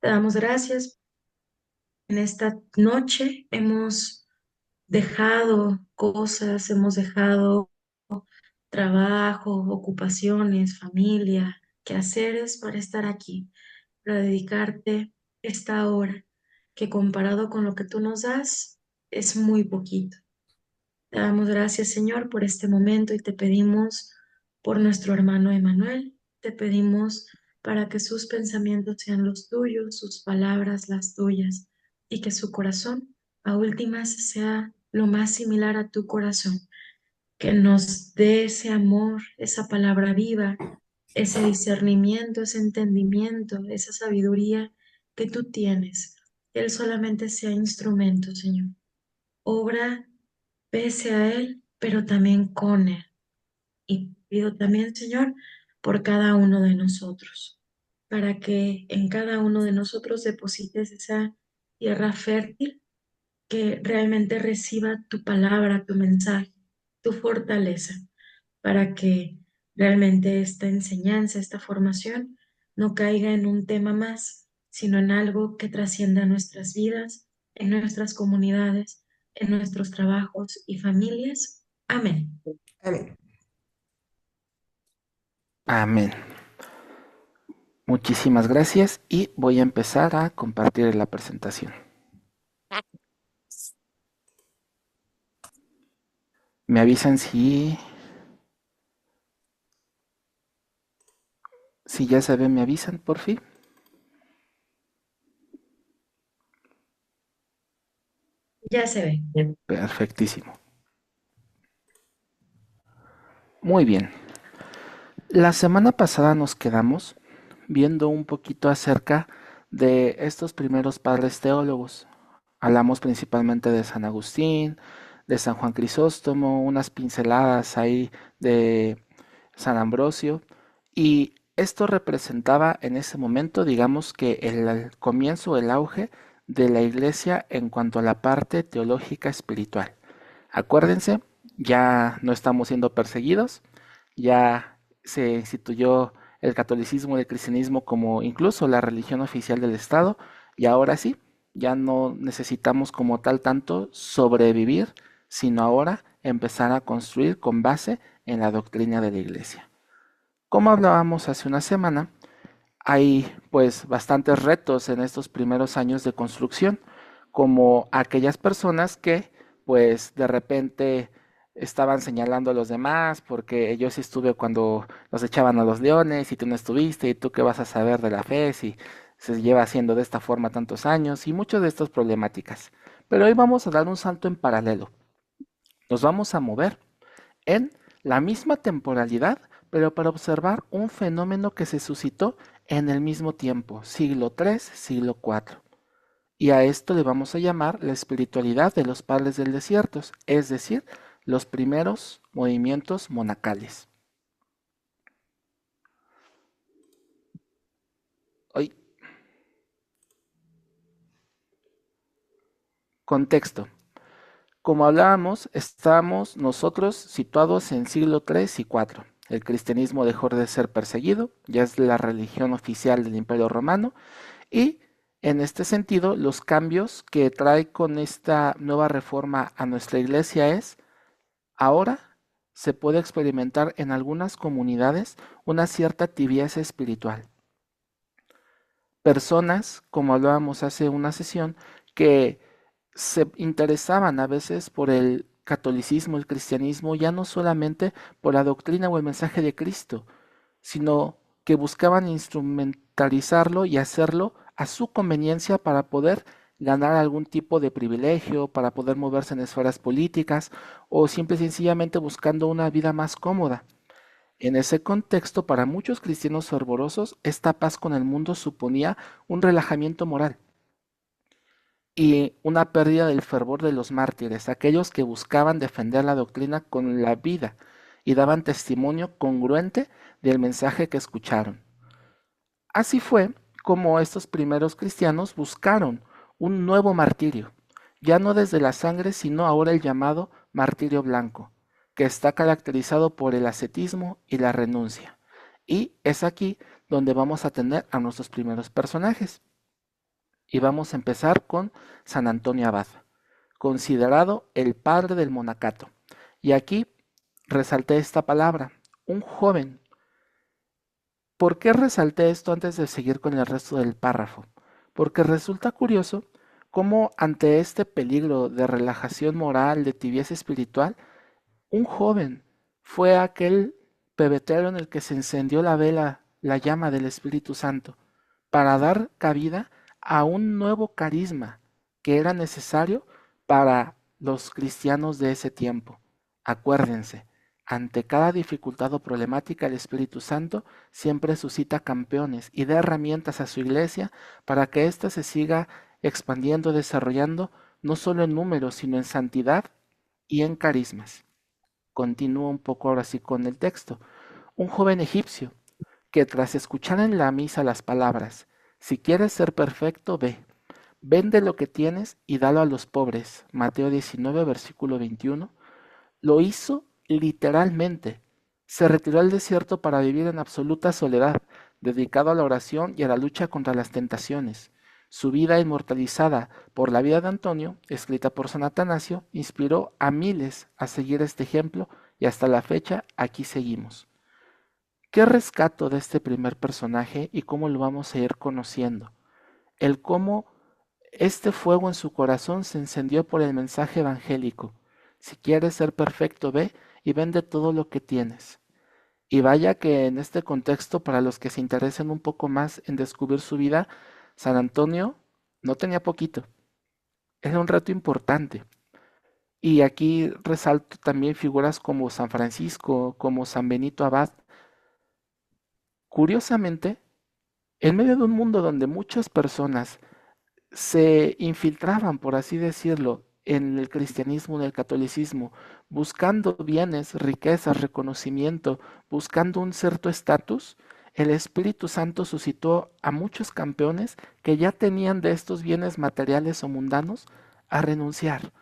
Te damos gracias. En esta noche hemos dejado cosas, hemos dejado trabajo, ocupaciones, familia, quehaceres para estar aquí, para dedicarte esta hora que comparado con lo que tú nos das es muy poquito. Te damos gracias, Señor, por este momento y te pedimos por nuestro hermano Emanuel. Te pedimos para que sus pensamientos sean los tuyos, sus palabras las tuyas y que su corazón a últimas sea lo más similar a tu corazón. Que nos dé ese amor, esa palabra viva, ese discernimiento, ese entendimiento, esa sabiduría que tú tienes. Que Él solamente sea instrumento, Señor. Obra pese a Él, pero también con Él. Y pido también, Señor, por cada uno de nosotros, para que en cada uno de nosotros deposites esa tierra fértil que realmente reciba tu palabra, tu mensaje, tu fortaleza, para que realmente esta enseñanza, esta formación, no caiga en un tema más, sino en algo que trascienda nuestras vidas, en nuestras comunidades, en nuestros trabajos y familias. Amén. Amén. Amén. Muchísimas gracias y voy a empezar a compartir la presentación. Me avisan si ya se ve, me avisan por fin. Ya se ve. Perfectísimo. Muy bien. La semana pasada nos quedamos viendo un poquito acerca de estos primeros padres teólogos. Hablamos principalmente de San Agustín, de San Juan Crisóstomo, unas pinceladas ahí de San Ambrosio, y esto representaba en ese momento, digamos que el comienzo, el auge de la iglesia en cuanto a la parte teológica espiritual. Acuérdense, ya no estamos siendo perseguidos, ya se instituyó el catolicismo y el cristianismo como incluso la religión oficial del Estado, y ahora sí, ya no necesitamos como tal tanto sobrevivir, sino ahora empezar a construir con base en la doctrina de la Iglesia. Como hablábamos hace una semana, hay pues bastantes retos en estos primeros años de construcción, como aquellas personas que pues de repente estaban señalando a los demás porque yo sí estuve cuando los echaban a los leones y tú no estuviste y tú qué vas a saber de la fe si se lleva haciendo de esta forma tantos años y muchas de estas problemáticas. Pero hoy vamos a dar un salto en paralelo. Nos vamos a mover en la misma temporalidad, pero para observar un fenómeno que se suscitó en el mismo tiempo, siglo III, siglo IV. Y a esto le vamos a llamar la espiritualidad de los padres del desierto, es decir, los primeros movimientos monacales. Hoy, contexto. Como hablábamos, estamos nosotros situados en siglo III y IV. El cristianismo dejó de ser perseguido, ya es la religión oficial del Imperio Romano, y en este sentido, los cambios que trae con esta nueva reforma a nuestra iglesia es, ahora se puede experimentar en algunas comunidades una cierta tibieza espiritual. Personas, como hablábamos hace una sesión, que se interesaban a veces por el catolicismo, el cristianismo, ya no solamente por la doctrina o el mensaje de Cristo, sino que buscaban instrumentalizarlo y hacerlo a su conveniencia para poder ganar algún tipo de privilegio, para poder moverse en esferas políticas o simple y sencillamente buscando una vida más cómoda. En ese contexto, para muchos cristianos fervorosos, esta paz con el mundo suponía un relajamiento moral y una pérdida del fervor de los mártires, aquellos que buscaban defender la doctrina con la vida y daban testimonio congruente del mensaje que escucharon. Así fue como estos primeros cristianos buscaron un nuevo martirio, ya no desde la sangre, sino ahora el llamado martirio blanco, que está caracterizado por el ascetismo y la renuncia. Y es aquí donde vamos a tener a nuestros primeros personajes. Y vamos a empezar con San Antonio Abad, considerado el padre del monacato. Y aquí resalté esta palabra, un joven. ¿Por qué resalté esto antes de seguir con el resto del párrafo? Porque resulta curioso cómo ante este peligro de relajación moral, de tibieza espiritual, un joven fue aquel pebetero en el que se encendió la vela, la llama del Espíritu Santo, para dar cabida a un nuevo carisma que era necesario para los cristianos de ese tiempo. Acuérdense, ante cada dificultad o problemática, el Espíritu Santo siempre suscita campeones y da herramientas a su iglesia para que ésta se siga expandiendo, desarrollando, no solo en números, sino en santidad y en carismas. Continúo un poco ahora sí con el texto. Un joven egipcio que tras escuchar en la misa las palabras, si quieres ser perfecto, ve, vende lo que tienes y dalo a los pobres, Mateo 19, versículo 21, lo hizo literalmente. Se retiró al desierto para vivir en absoluta soledad, dedicado a la oración y a la lucha contra las tentaciones. Su vida inmortalizada por la vida de Antonio, escrita por San Atanasio, inspiró a miles a seguir este ejemplo y hasta la fecha aquí seguimos. ¿Qué rescato de este primer personaje y cómo lo vamos a ir conociendo? El cómo este fuego en su corazón se encendió por el mensaje evangélico. Si quieres ser perfecto, ve y vende todo lo que tienes. Y vaya que en este contexto, para los que se interesen un poco más en descubrir su vida, San Antonio no tenía poquito. Era un reto importante. Y aquí resalto también figuras como San Francisco, como San Benito Abad. Curiosamente, en medio de un mundo donde muchas personas se infiltraban, por así decirlo, en el cristianismo, en el catolicismo, buscando bienes, riquezas, reconocimiento, buscando un cierto estatus, el Espíritu Santo suscitó a muchos campeones que ya tenían de estos bienes materiales o mundanos a renunciar,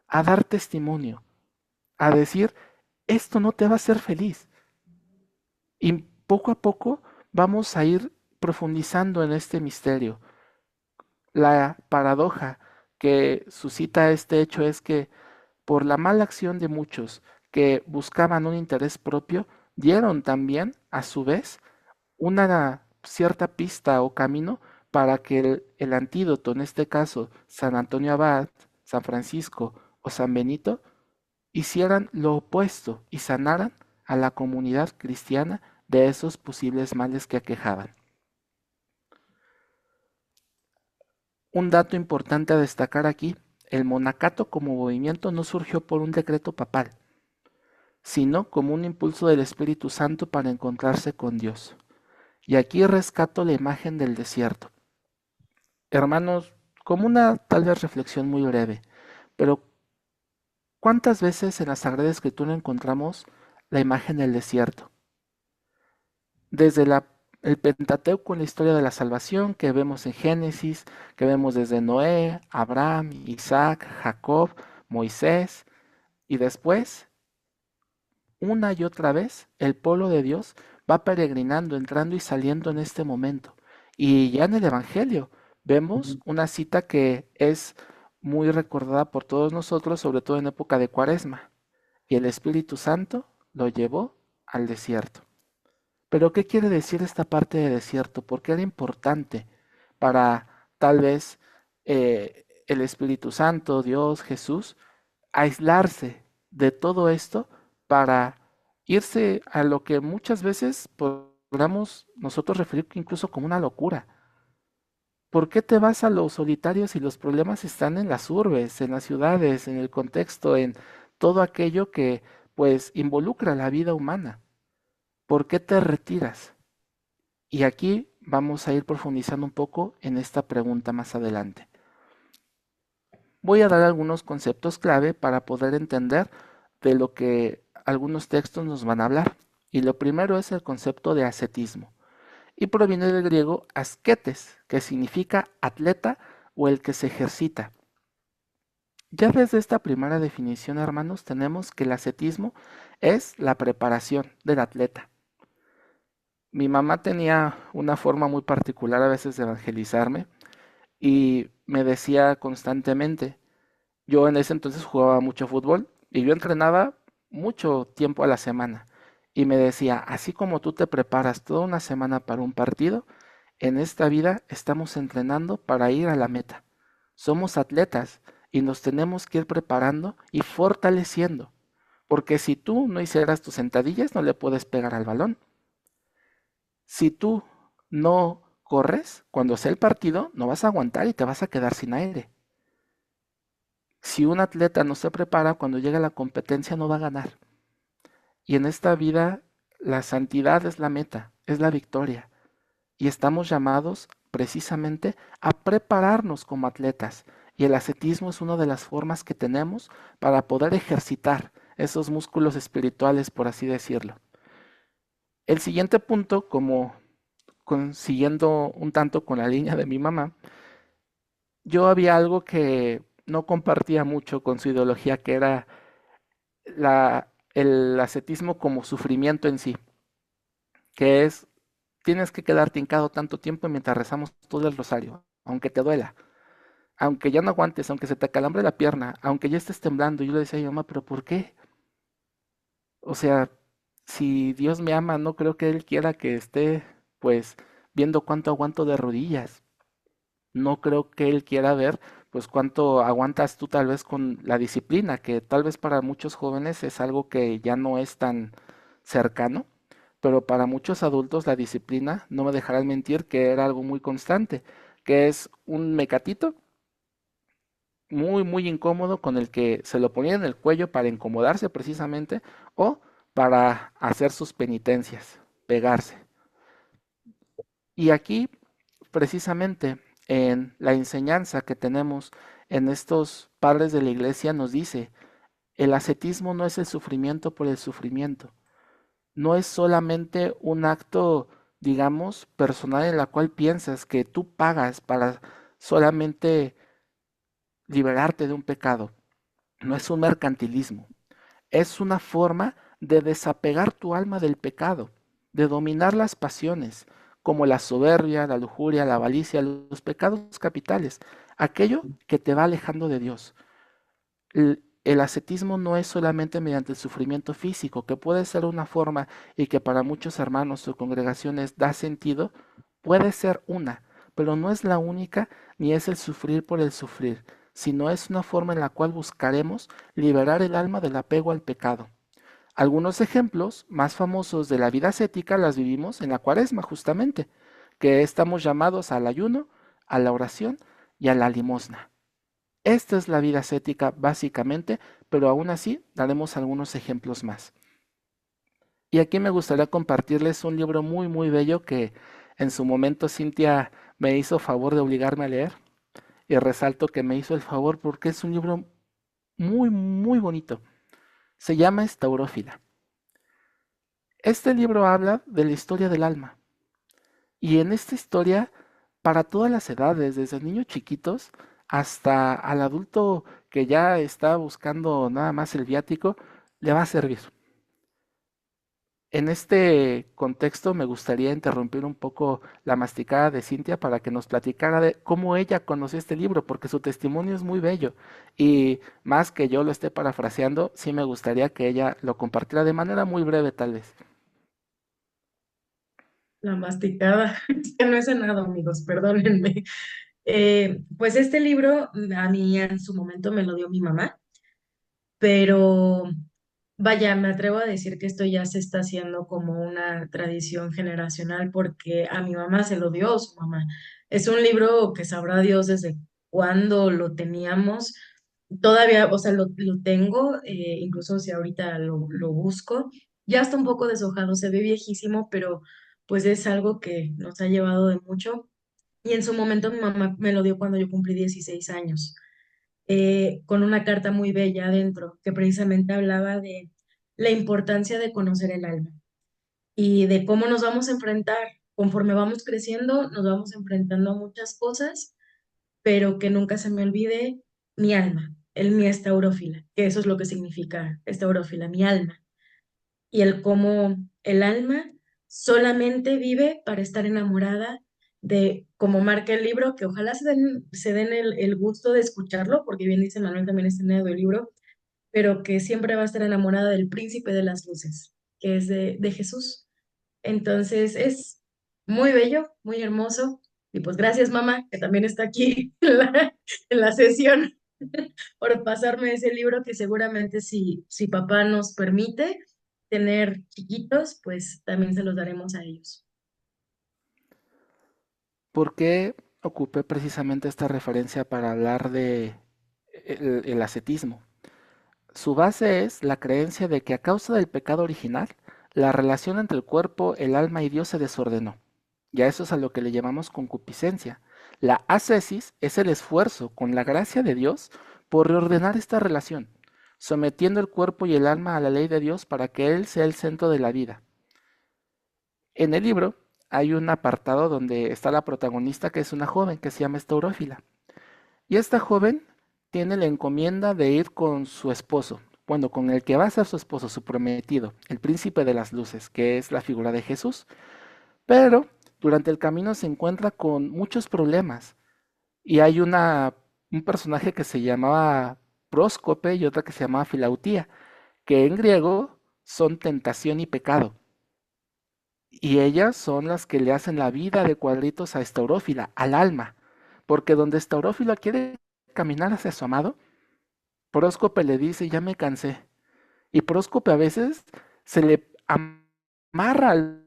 a dar testimonio, a decir, esto no te va a hacer feliz. Y poco a poco vamos a ir profundizando en este misterio. La paradoja que suscita este hecho es que por la mala acción de muchos que buscaban un interés propio, dieron también, a su vez, una cierta pista o camino para que el antídoto, en este caso San Antonio Abad, San Francisco o San Benito, hicieran lo opuesto y sanaran a la comunidad cristiana de esos posibles males que aquejaban. Un dato importante a destacar aquí, el monacato como movimiento no surgió por un decreto papal, sino como un impulso del Espíritu Santo para encontrarse con Dios. Y aquí rescato la imagen del desierto. Hermanos, como una tal vez reflexión muy breve, pero ¿cuántas veces en la Sagrada Escritura encontramos la imagen del desierto? Desde el Pentateuco en la historia de la salvación que vemos en Génesis, que vemos desde Noé, Abraham, Isaac, Jacob, Moisés, y después, una y otra vez, el pueblo de Dios va peregrinando, entrando y saliendo en este momento. Y ya en el Evangelio vemos una cita que es muy recordada por todos nosotros, sobre todo en época de Cuaresma. Y el Espíritu Santo lo llevó al desierto. Pero ¿qué quiere decir esta parte de desierto? ¿Por qué era importante para tal vez el Espíritu Santo, Dios, Jesús, aislarse de todo esto para irse a lo que muchas veces podríamos nosotros referir incluso como una locura? ¿Por qué te vas a los solitarios si los problemas están en las urbes, en las ciudades, en el contexto, en todo aquello que pues involucra la vida humana? ¿Por qué te retiras? Y aquí vamos a ir profundizando un poco en esta pregunta más adelante. Voy a dar algunos conceptos clave para poder entender de lo que algunos textos nos van a hablar. Y lo primero es el concepto de ascetismo. Y proviene del griego asketes, que significa atleta o el que se ejercita. Ya desde esta primera definición, hermanos, tenemos que el ascetismo es la preparación del atleta. Mi mamá tenía una forma muy particular a veces de evangelizarme y me decía constantemente, yo en ese entonces jugaba mucho fútbol y yo entrenaba mucho tiempo a la semana. Y me decía, así como tú te preparas toda una semana para un partido, en esta vida estamos entrenando para ir a la meta. Somos atletas y nos tenemos que ir preparando y fortaleciendo. Porque si tú no hicieras tus sentadillas, no le puedes pegar al balón. Si tú no corres, cuando sea el partido, no vas a aguantar y te vas a quedar sin aire. Si un atleta no se prepara, cuando llegue a la competencia no va a ganar. Y en esta vida la santidad es la meta, es la victoria. Y estamos llamados precisamente a prepararnos como atletas. Y el ascetismo es una de las formas que tenemos para poder ejercitar esos músculos espirituales, por así decirlo. El siguiente punto, como siguiendo un tanto con la línea de mi mamá, yo había algo que no compartía mucho con su ideología, que era el ascetismo como sufrimiento en sí, que es, tienes que quedarte hincado tanto tiempo mientras rezamos todo el rosario, aunque te duela, aunque ya no aguantes, aunque se te acalambre la pierna, aunque ya estés temblando. Yo le decía a mi mamá, pero ¿por qué? O sea, si Dios me ama, no creo que Él quiera que esté, pues, viendo cuánto aguanto de rodillas. No creo que Él quiera ver, pues, cuánto aguantas tú tal vez con la disciplina, que tal vez para muchos jóvenes es algo que ya no es tan cercano, pero para muchos adultos la disciplina, no me dejarán mentir, que era algo muy constante, que es un mecatito muy, muy incómodo con el que se lo ponía en el cuello para incomodarse precisamente o para hacer sus penitencias, pegarse. Y aquí, precisamente, en la enseñanza que tenemos en estos padres de la iglesia nos dice, el ascetismo no es el sufrimiento por el sufrimiento, no es solamente un acto, digamos, personal en la cual piensas que tú pagas para solamente liberarte de un pecado, no es un mercantilismo, es una forma de desapegar tu alma del pecado, de dominar las pasiones, como la soberbia, la lujuria, la avaricia, los pecados capitales, aquello que te va alejando de Dios. El ascetismo no es solamente mediante el sufrimiento físico, que puede ser una forma y que para muchos hermanos o congregaciones da sentido, puede ser una, pero no es la única ni es el sufrir por el sufrir, sino es una forma en la cual buscaremos liberar el alma del apego al pecado. Algunos ejemplos más famosos de la vida ascética las vivimos en la cuaresma justamente, que estamos llamados al ayuno, a la oración y a la limosna. Esta es la vida ascética básicamente, pero aún así daremos algunos ejemplos más. Y aquí me gustaría compartirles un libro muy muy bello que en su momento Cintia me hizo favor de obligarme a leer. Y resalto que me hizo el favor porque es un libro muy muy bonito. Se llama Estaurófila. Este libro habla de la historia del alma. Y en esta historia, para todas las edades, desde niños chiquitos hasta al adulto que ya está buscando nada más el viático, le va a servir. En este contexto me gustaría interrumpir un poco la masticada de Cintia para que nos platicara de cómo ella conoció este libro, porque su testimonio es muy bello y más que yo lo esté parafraseando, sí me gustaría que ella lo compartiera de manera muy breve tal vez. La masticada. Es que no he cenado, amigos, perdónenme. Pues este libro a mí en su momento me lo dio mi mamá, pero vaya, me atrevo a decir que esto ya se está haciendo como una tradición generacional porque a mi mamá se lo dio su mamá. Es un libro que sabrá Dios desde cuándo lo teníamos. Todavía, o sea, lo tengo, incluso si ahorita lo busco. Ya está un poco deshojado, se ve viejísimo, pero pues es algo que nos ha llevado de mucho. Y en su momento mi mamá me lo dio cuando yo cumplí 16 años, con una carta muy bella adentro, que precisamente hablaba de la importancia de conocer el alma y de cómo nos vamos a enfrentar. Conforme vamos creciendo, nos vamos enfrentando a muchas cosas, pero que nunca se me olvide mi alma, mi estaurófila, que eso es lo que significa estaurófila, mi alma, y el cómo el alma solamente vive para estar enamorada de como marca el libro, que ojalá se den el gusto de escucharlo, porque bien dice Manuel, también está en el libro, pero que siempre va a estar enamorada del príncipe de las luces, que es de Jesús. Entonces es muy bello, muy hermoso. Y pues gracias, mamá, que también está aquí en la sesión, por pasarme ese libro que seguramente si papá nos permite tener chiquitos, pues también se los daremos a ellos. ¿Por qué ocupé precisamente esta referencia para hablar de el ascetismo? Su base es la creencia de que a causa del pecado original, la relación entre el cuerpo, el alma y Dios se desordenó. Y a eso es a lo que le llamamos concupiscencia. La ascesis es el esfuerzo, con la gracia de Dios, por reordenar esta relación, sometiendo el cuerpo y el alma a la ley de Dios para que Él sea el centro de la vida. En el libro hay un apartado donde está la protagonista, que es una joven que se llama Estaurófila. Y esta joven tiene la encomienda de ir con su esposo, bueno, con el que va a ser su esposo, su prometido, el príncipe de las luces, que es la figura de Jesús. Pero durante el camino se encuentra con muchos problemas. Y hay un personaje que se llamaba Próscope y otra que se llamaba Filautía, que en griego son tentación y pecado. Y ellas son las que le hacen la vida de cuadritos a Estaurófila, al alma. Porque donde Estaurófila quiere caminar hacia su amado, Próscope le dice, ya me cansé. Y Próscope a veces se le amarra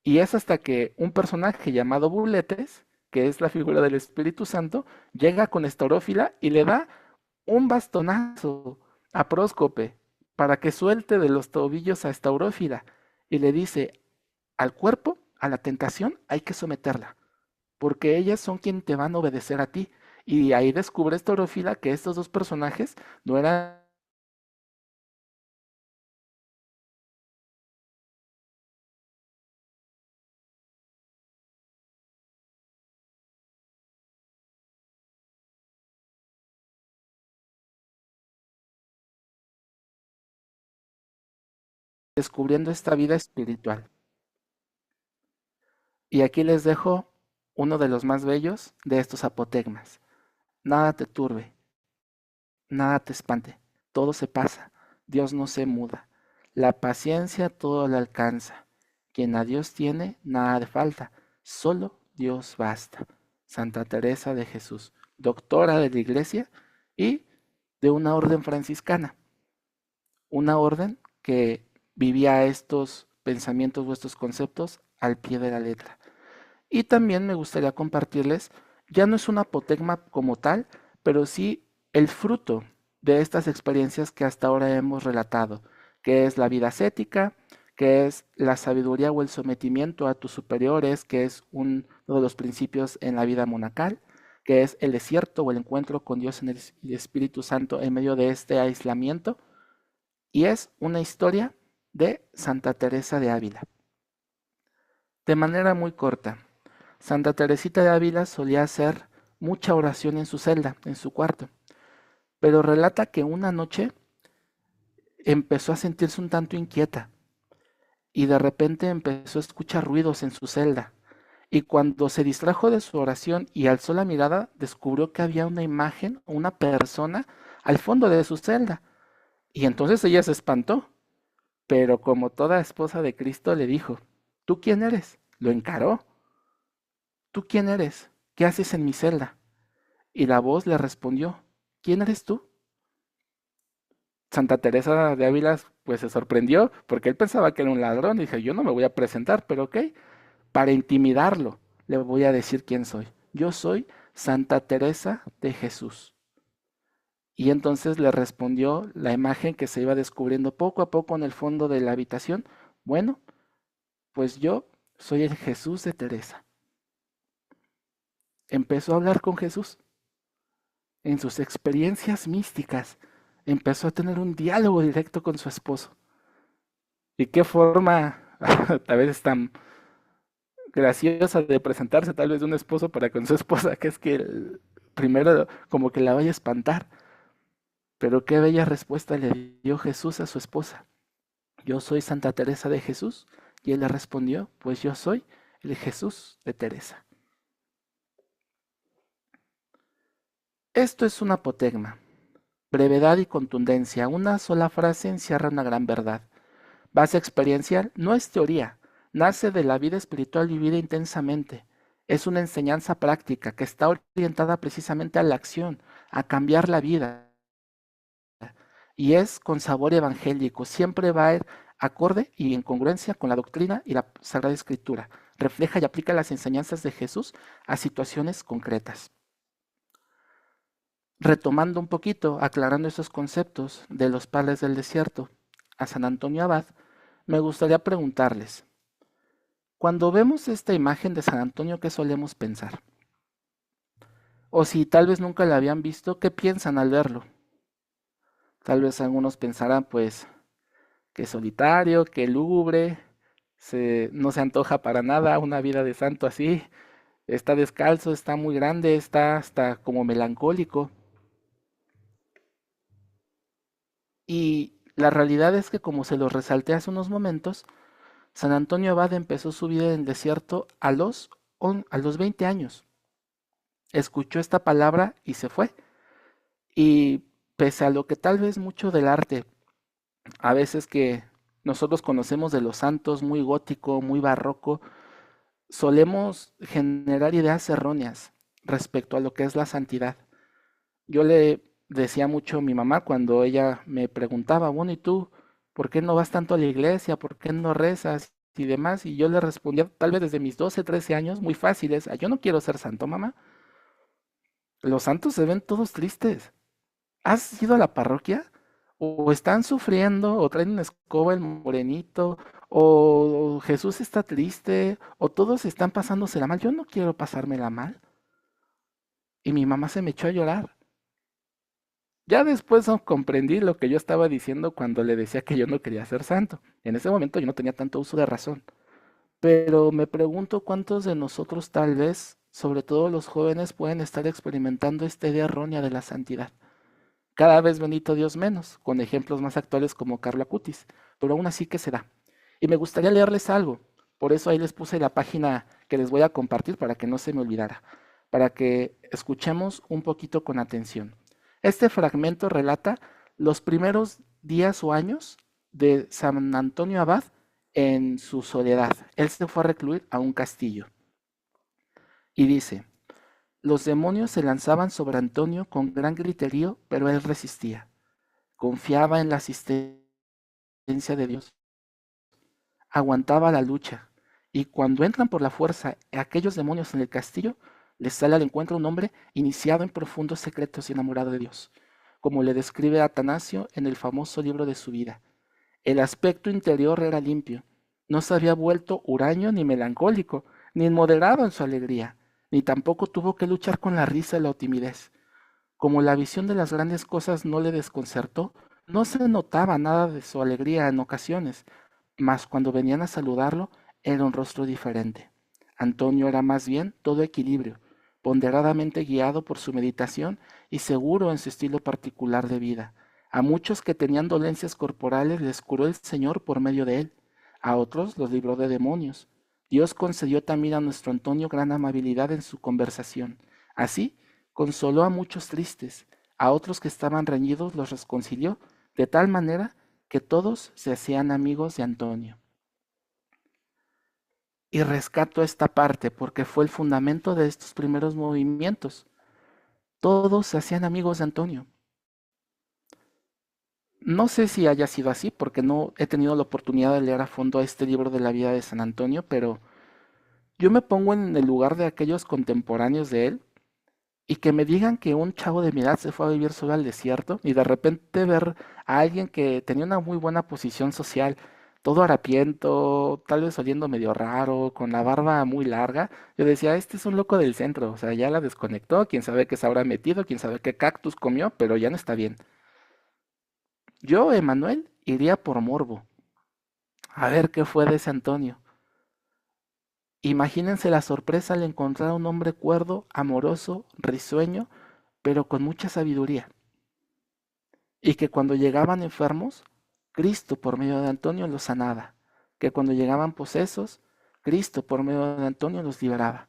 y es hasta que un personaje llamado Buletes, que es la figura del Espíritu Santo, llega con Estaurófila y le da un bastonazo a Próscope para que suelte de los tobillos a Estaurófila y le dice, al cuerpo, a la tentación, hay que someterla, porque ellas son quien te van a obedecer a ti. Y ahí descubre Estaurófila que estos dos personajes no eran descubriendo esta vida espiritual. Y aquí les dejo uno de los más bellos de estos apotegmas. Nada te turbe, nada te espante, todo se pasa, Dios no se muda. La paciencia todo le alcanza. Quien a Dios tiene, nada le falta, solo Dios basta. Santa Teresa de Jesús, doctora de la Iglesia y de una orden franciscana, una orden que vivía estos pensamientos o estos conceptos al pie de la letra. Y también me gustaría compartirles, ya no es un apotegma como tal, pero sí el fruto de estas experiencias que hasta ahora hemos relatado, que es la vida ascética, que es la sabiduría o el sometimiento a tus superiores, que es uno de los principios en la vida monacal, que es el desierto o el encuentro con Dios en el Espíritu Santo en medio de este aislamiento, y es una historia de Santa Teresa de Ávila. De manera muy corta, Santa Teresita de Ávila solía hacer mucha oración en su celda, en su cuarto, pero relata que una noche empezó a sentirse un tanto inquieta y de repente empezó a escuchar ruidos en su celda. Y cuando se distrajo de su oración y alzó la mirada, descubrió que había una imagen, una persona al fondo de su celda. Y entonces ella se espantó, pero como toda esposa de Cristo le dijo, ¿tú quién eres? Lo encaró. ¿Tú quién eres? ¿Qué haces en mi celda? Y la voz le respondió, ¿quién eres tú? Santa Teresa de Ávila pues se sorprendió porque él pensaba que era un ladrón y dije, yo no me voy a presentar, pero ok, para intimidarlo le voy a decir quién soy. Yo soy Santa Teresa de Jesús. Y entonces le respondió la imagen que se iba descubriendo poco a poco en el fondo de la habitación. Bueno, pues yo soy el Jesús de Teresa. Empezó a hablar con Jesús en sus experiencias místicas. Empezó a tener un diálogo directo con su esposo. ¿Y qué forma, tal vez tan graciosa de presentarse tal vez de un esposo para con su esposa, que es que primero como que la vaya a espantar? Pero qué bella respuesta le dio Jesús a su esposa. Yo soy Santa Teresa de Jesús Y él le respondió, pues yo soy el Jesús de Teresa. Esto es un apotegma. Brevedad y contundencia. Una sola frase encierra una gran verdad. Base experiencial no es teoría. Nace de la vida espiritual vivida intensamente. Es una enseñanza práctica que está orientada precisamente a la acción, a cambiar la vida. Y es con sabor evangélico. Siempre va a ir acorde y en congruencia con la doctrina y la Sagrada Escritura. Refleja y aplica las enseñanzas de Jesús a situaciones concretas. Retomando un poquito, aclarando esos conceptos de los padres del desierto a San Antonio Abad, me gustaría preguntarles, cuando vemos esta imagen de San Antonio, ¿qué solemos pensar? O si tal vez nunca la habían visto, ¿qué piensan al verlo? Tal vez algunos pensarán, pues, que solitario, que lúgubre, no se antoja para nada una vida de santo así, está descalzo, está muy grande, está hasta como melancólico. Y la realidad es que, como se los resalté hace unos momentos, San Antonio Abad empezó su vida en el desierto a los 20 años. Escuchó esta palabra y se fue. Y pese a lo que tal vez mucho del arte, a veces que nosotros conocemos de los santos, muy gótico, muy barroco, solemos generar ideas erróneas respecto a lo que es la santidad. Yo le decía mucho a mi mamá cuando ella me preguntaba, bueno, ¿y tú por qué no vas tanto a la iglesia? ¿Por qué no rezas? Y demás. Y yo le respondía, tal vez desde mis 12, 13 años, muy fáciles, yo no quiero ser santo, mamá. Los santos se ven todos tristes. ¿Has ido a la parroquia? O están sufriendo, o traen una escoba el morenito, o Jesús está triste, o todos están pasándosela mal. Yo no quiero pasármela mal. Y mi mamá se me echó a llorar. Ya después comprendí lo que yo estaba diciendo cuando le decía que yo no quería ser santo. En ese momento yo no tenía tanto uso de razón. Pero me pregunto cuántos de nosotros tal vez, sobre todo los jóvenes, pueden estar experimentando esta idea errónea de la santidad. Cada vez bendito Dios menos, con ejemplos más actuales como Carlo Acutis, pero aún así que se da. Y me gustaría leerles algo, por eso ahí les puse la página que les voy a compartir para que no se me olvidara, para que escuchemos un poquito con atención. Este fragmento relata los primeros días o años de San Antonio Abad en su soledad. Él se fue a recluir a un castillo. Y dice, los demonios se lanzaban sobre Antonio con gran griterío, pero él resistía. Confiaba en la asistencia de Dios. Aguantaba la lucha. Y cuando entran por la fuerza aquellos demonios en el castillo, les sale al encuentro un hombre iniciado en profundos secretos y enamorado de Dios, como le describe Atanasio en el famoso libro de su vida. El aspecto interior era limpio. No se había vuelto huraño ni melancólico, ni inmoderado en su alegría, ni tampoco tuvo que luchar con la risa y la timidez. Como la visión de las grandes cosas no le desconcertó, no se notaba nada de su alegría en ocasiones, mas cuando venían a saludarlo era un rostro diferente. Antonio era más bien todo equilibrio, ponderadamente guiado por su meditación y seguro en su estilo particular de vida. A muchos que tenían dolencias corporales les curó el Señor por medio de él, a otros los libró de demonios. Dios concedió también a nuestro Antonio gran amabilidad en su conversación. Así, consoló a muchos tristes, a otros que estaban reñidos los reconcilió, de tal manera que todos se hacían amigos de Antonio. Y rescato esta parte porque fue el fundamento de estos primeros movimientos. Todos se hacían amigos de Antonio. No sé si haya sido así porque no he tenido la oportunidad de leer a fondo este libro de la vida de San Antonio, pero yo me pongo en el lugar de aquellos contemporáneos de él y que me digan que un chavo de mi edad se fue a vivir solo al desierto y de repente ver a alguien que tenía una muy buena posición social, todo harapiento, tal vez oliendo medio raro, con la barba muy larga, yo decía, este es un loco del centro, o sea, ya la desconectó, quién sabe qué se habrá metido, quién sabe qué cactus comió, pero ya no está bien. Yo, Emanuel, iría por morbo, a ver qué fue de ese Antonio. Imagínense la sorpresa al encontrar a un hombre cuerdo, amoroso, risueño, pero con mucha sabiduría. Y que cuando llegaban enfermos, Cristo por medio de Antonio los sanaba. que cuando llegaban posesos, Cristo por medio de Antonio los liberaba.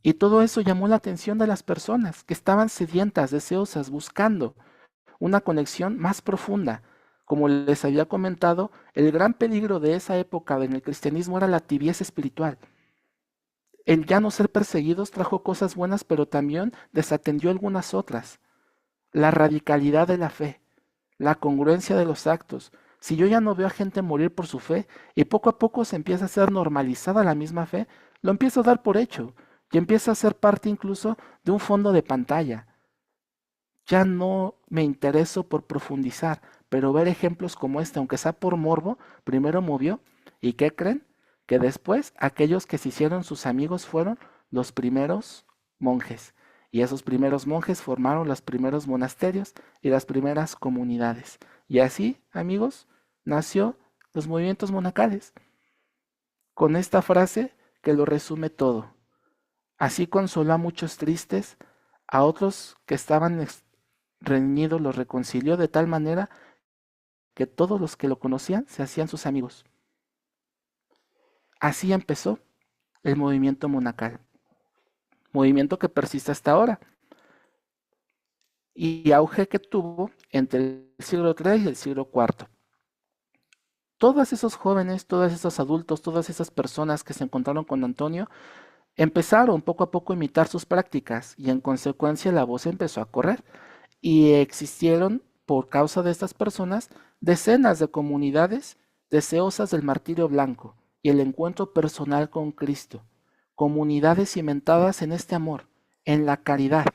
Y todo eso llamó la atención de las personas que estaban sedientas, deseosas, buscando una conexión más profunda. Como les había comentado, el gran peligro de esa época en el cristianismo era la tibieza espiritual. El ya no ser perseguidos trajo cosas buenas, pero también desatendió algunas otras. La radicalidad de la fe, la congruencia de los actos. Si yo ya no veo a gente morir por su fe y poco a poco se empieza a ser normalizada la misma fe, lo empiezo a dar por hecho y empieza a ser parte incluso de un fondo de pantalla. Ya no me intereso por profundizar, pero ver ejemplos como este, aunque sea por morbo, primero movió. ¿Y qué creen? Que después aquellos que se hicieron sus amigos fueron los primeros monjes. Y esos primeros monjes formaron los primeros monasterios y las primeras comunidades. Y así, amigos, nació los movimientos monacales, con esta frase que lo resume todo. Así consoló a muchos tristes, a otros que estaban reñidos los reconcilió de tal manera que todos los que lo conocían se hacían sus amigos. Así empezó el movimiento monacal, movimiento que persiste hasta ahora y auge que tuvo entre el siglo III y el siglo IV. Todos esos jóvenes, todos esos adultos, todas esas personas que se encontraron con Antonio empezaron poco a poco a imitar sus prácticas y en consecuencia la voz empezó a correr y existieron por causa de estas personas decenas de comunidades deseosas del martirio blanco y el encuentro personal con Cristo, comunidades cimentadas en este amor, en la caridad.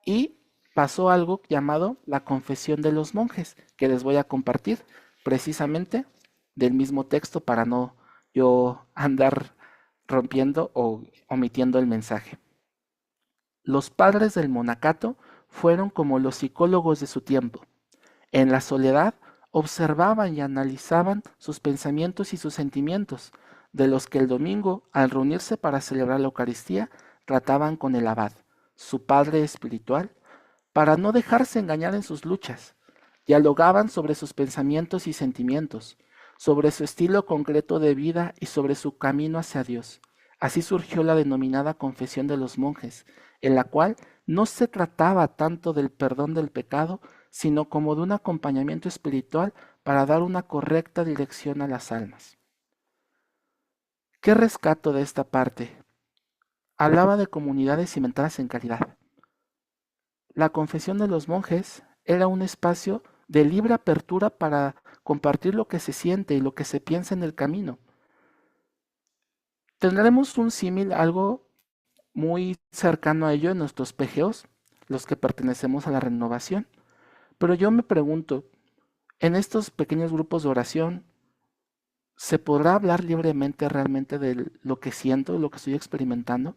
Y pasó algo llamado la confesión de los monjes, que les voy a compartir precisamente del mismo texto para no yo andar rompiendo o omitiendo el mensaje. Los padres del monacato fueron como los psicólogos de su tiempo. En la soledad observaban y analizaban sus pensamientos y sus sentimientos, de los que el domingo, al reunirse para celebrar la Eucaristía, trataban con el abad, su padre espiritual, para no dejarse engañar en sus luchas. Dialogaban sobre sus pensamientos y sentimientos, sobre su estilo concreto de vida y sobre su camino hacia Dios. Así surgió la denominada Confesión de los Monjes, en la cual no se trataba tanto del perdón del pecado, sino como de un acompañamiento espiritual para dar una correcta dirección a las almas. ¿Qué rescato de esta parte? Hablaba de comunidades cimentadas en caridad. La confesión de los monjes era un espacio de libre apertura para compartir lo que se siente y lo que se piensa en el camino. Tendremos un símil, algo muy cercano a ello en nuestros PGOs, los que pertenecemos a la renovación. Pero yo me pregunto, en estos pequeños grupos de oración, ¿se podrá hablar libremente realmente de lo que siento, lo que estoy experimentando?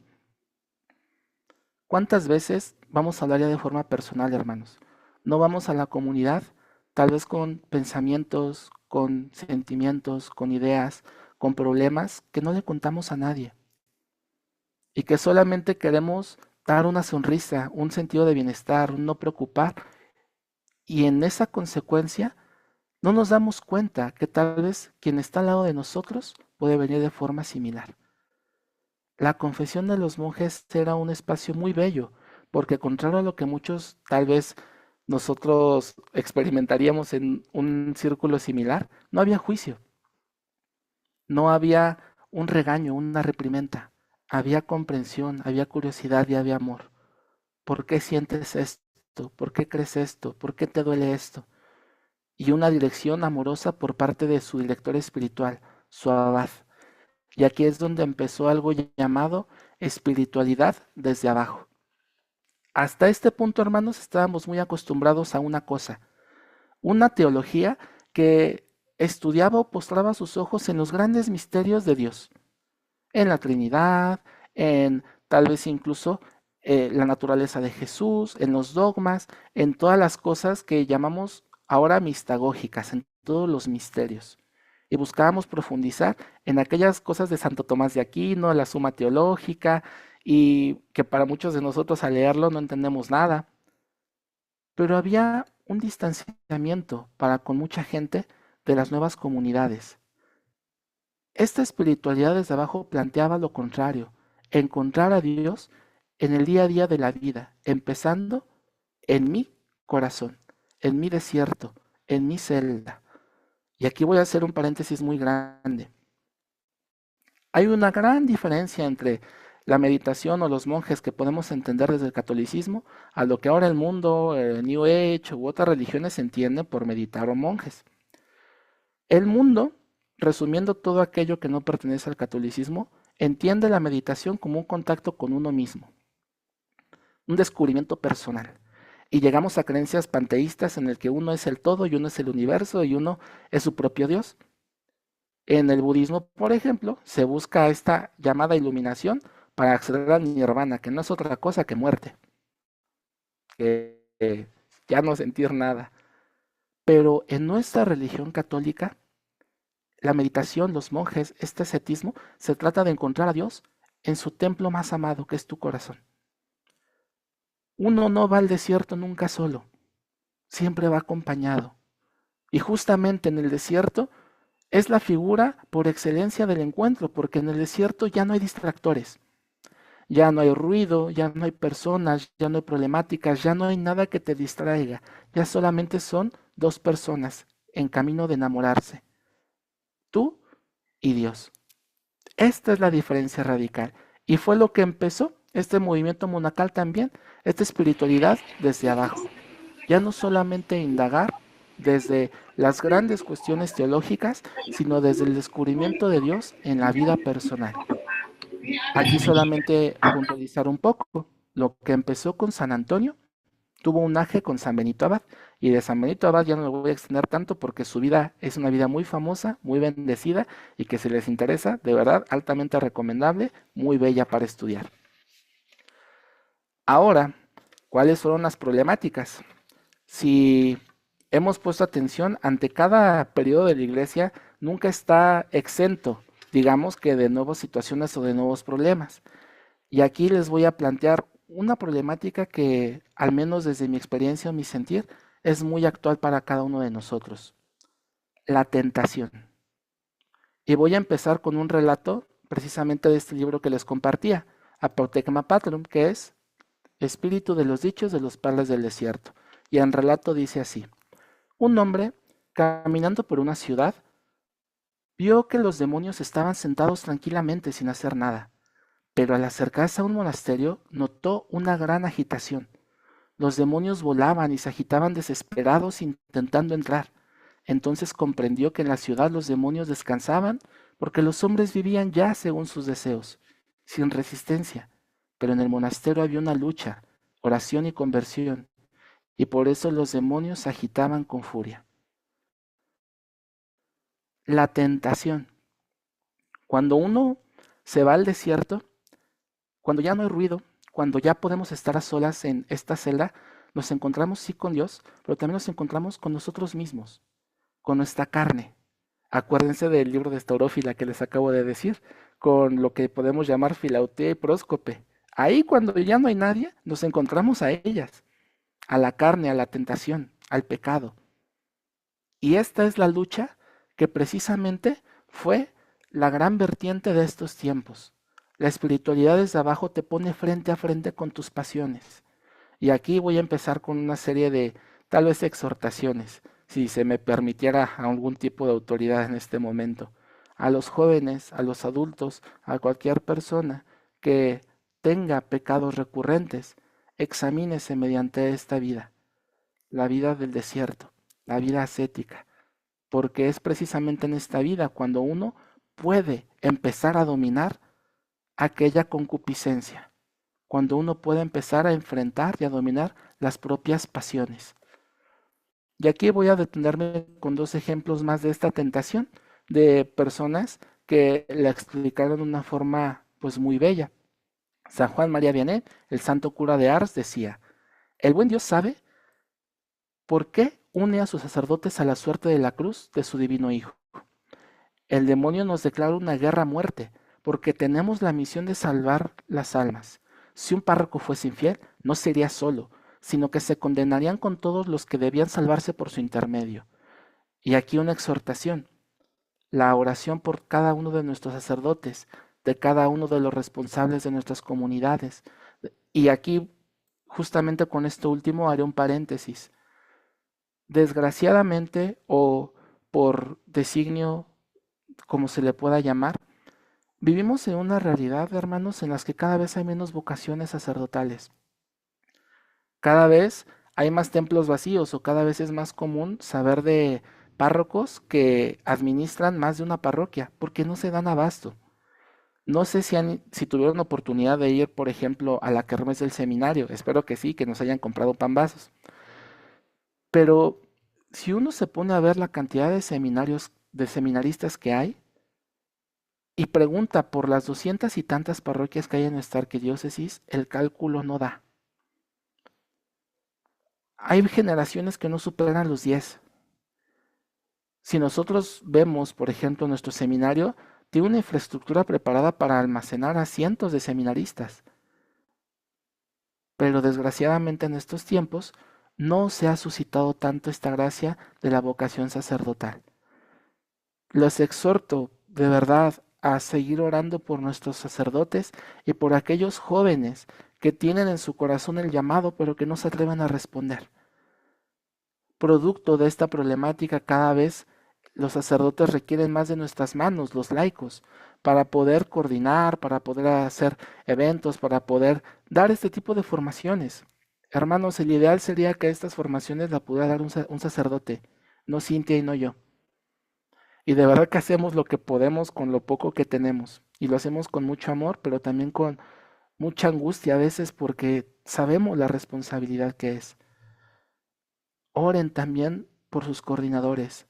¿Cuántas veces vamos a hablar ya de forma personal, hermanos? No vamos a la comunidad, tal vez con pensamientos, con sentimientos, con ideas, con problemas que no le contamos a nadie y que solamente queremos dar una sonrisa, un sentido de bienestar, un no preocupar y en esa consecuencia no nos damos cuenta que tal vez quien está al lado de nosotros puede venir de forma similar. La confesión de los monjes era un espacio muy bello, porque contrario a lo que muchos tal vez nosotros experimentaríamos en un círculo similar, no había juicio, no había un regaño, una reprimenda, había comprensión, había curiosidad y había amor. ¿Por qué sientes esto? ¿Por qué crees esto? ¿Por qué te duele esto? Y una dirección amorosa por parte de su director espiritual, su abad. Y aquí es donde empezó algo llamado espiritualidad desde abajo. Hasta este punto, hermanos, estábamos muy acostumbrados a una cosa, una teología que estudiaba o postraba sus ojos en los grandes misterios de Dios, en la Trinidad, en tal vez incluso la naturaleza de Jesús, en los dogmas, en todas las cosas que llamamos ahora mistagógicas, en todos los misterios. Y buscábamos profundizar en aquellas cosas de Santo Tomás de Aquino, la Suma Teológica, y que para muchos de nosotros al leerlo no entendemos nada. Pero había un distanciamiento para con mucha gente de las nuevas comunidades. Esta espiritualidad desde abajo planteaba lo contrario, encontrar a Dios en el día a día de la vida, empezando en mi corazón, en mi desierto, en mi celda. Y aquí voy a hacer un paréntesis muy grande. Hay una gran diferencia entre la meditación o los monjes que podemos entender desde el catolicismo a lo que ahora el mundo, New Age u otras religiones entienden por meditar o monjes. El mundo, resumiendo todo aquello que no pertenece al catolicismo, entiende la meditación como un contacto con uno mismo, un descubrimiento personal. Y llegamos a creencias panteístas en el que uno es el todo y uno es el universo y uno es su propio Dios. En el budismo, por ejemplo, se busca esta llamada iluminación para acceder al nirvana, que no es otra cosa que muerte, que ya no sentir nada. Pero en nuestra religión católica, la meditación, los monjes, este ascetismo, se trata de encontrar a Dios en su templo más amado, que es tu corazón. Uno no va al desierto nunca solo, siempre va acompañado. Y justamente en el desierto es la figura por excelencia del encuentro, porque en el desierto ya no hay distractores, ya no hay ruido, ya no hay personas, ya no hay problemáticas, ya no hay nada que te distraiga, ya solamente son dos personas en camino de enamorarse, tú y Dios. Esta es la diferencia radical y fue lo que empezó este movimiento monacal también, esta espiritualidad desde abajo. Ya no solamente indagar desde las grandes cuestiones teológicas, sino desde el descubrimiento de Dios en la vida personal. Aquí solamente puntualizar un poco. Lo que empezó con San Antonio tuvo un aje con San Benito Abad, y de San Benito Abad ya no lo voy a extender tanto porque su vida es una vida muy famosa, muy bendecida y que si les interesa, de verdad, altamente recomendable, muy bella para estudiar. Ahora, ¿cuáles fueron las problemáticas? Si hemos puesto atención, ante cada periodo de la iglesia nunca está exento, digamos que de nuevas situaciones o de nuevos problemas. Y aquí les voy a plantear una problemática que, al menos desde mi experiencia o mi sentir, es muy actual para cada uno de nosotros. La tentación. Y voy a empezar con un relato precisamente de este libro que les compartía, Apotegma Patrum, que es Espíritu de los dichos de los padres del desierto. Y el relato dice así: un hombre, caminando por una ciudad, vio que los demonios estaban sentados tranquilamente sin hacer nada, pero al acercarse a un monasterio notó una gran agitación. Los demonios volaban y se agitaban desesperados intentando entrar. Entonces comprendió que en la ciudad los demonios descansaban porque los hombres vivían ya según sus deseos, sin resistencia. Pero en el monasterio había una lucha, oración y conversión, y por eso los demonios se agitaban con furia. La tentación. Cuando uno se va al desierto, cuando ya no hay ruido, cuando ya podemos estar a solas en esta celda, nos encontramos sí con Dios, pero también nos encontramos con nosotros mismos, con nuestra carne. Acuérdense del libro de Estaurófila que les acabo de decir, con lo que podemos llamar filautea y próscope. Ahí cuando ya no hay nadie, nos encontramos a ellas, a la carne, a la tentación, al pecado. Y esta es la lucha que precisamente fue la gran vertiente de estos tiempos. La espiritualidad desde abajo te pone frente a frente con tus pasiones. Y aquí voy a empezar con una serie de tal vez exhortaciones, si se me permitiera algún tipo de autoridad en este momento, a los jóvenes, a los adultos, a cualquier persona que tenga pecados recurrentes, examínese mediante esta vida, la vida del desierto, la vida ascética, porque es precisamente en esta vida cuando uno puede empezar a dominar aquella concupiscencia, cuando uno puede empezar a enfrentar y a dominar las propias pasiones. Y aquí voy a detenerme con dos ejemplos más de esta tentación, de personas que la explicaron de una forma pues muy bella. San Juan María Vianney, el santo cura de Ars, decía: el buen Dios sabe por qué une a sus sacerdotes a la suerte de la cruz de su divino Hijo. El demonio nos declara una guerra a muerte, porque tenemos la misión de salvar las almas. Si un párroco fuese infiel, no sería solo, sino que se condenarían con todos los que debían salvarse por su intermedio. Y aquí una exhortación. la oración por cada uno de nuestros sacerdotes, de cada uno de los responsables de nuestras comunidades. Y aquí, justamente con esto último, haré un paréntesis. Desgraciadamente, o por designio, como se le pueda llamar, vivimos en una realidad, hermanos, en las que cada vez hay menos vocaciones sacerdotales. Cada vez hay más templos vacíos o cada vez es más común saber de párrocos que administran más de una parroquia porque no se dan abasto. No sé si tuvieron oportunidad de ir, por ejemplo, a la kermés del seminario. Espero que sí, que nos hayan comprado pambazos. Pero si uno se pone a ver la cantidad de seminarios, de seminaristas que hay, y pregunta por las 200 y tantas parroquias que hay en nuestra arquidiócesis, el cálculo no da. Hay generaciones que no superan los 10. Si nosotros vemos, por ejemplo, nuestro seminario, tiene una infraestructura preparada para almacenar a cientos de seminaristas, pero desgraciadamente en estos tiempos no se ha suscitado tanto esta gracia de la vocación sacerdotal. Los exhorto de verdad a seguir orando por nuestros sacerdotes y por aquellos jóvenes que tienen en su corazón el llamado pero que no se atreven a responder. Producto de esta problemática, cada vez los sacerdotes requieren más de nuestras manos, los laicos, para poder coordinar, para poder hacer eventos, para poder dar este tipo de formaciones. Hermanos, el ideal sería que estas formaciones la pudiera dar un sacerdote, no Cintia y no yo. Y de verdad que hacemos lo que podemos con lo poco que tenemos. Y lo hacemos con mucho amor, pero también con mucha angustia a veces porque sabemos la responsabilidad que es. Oren también por sus coordinadores,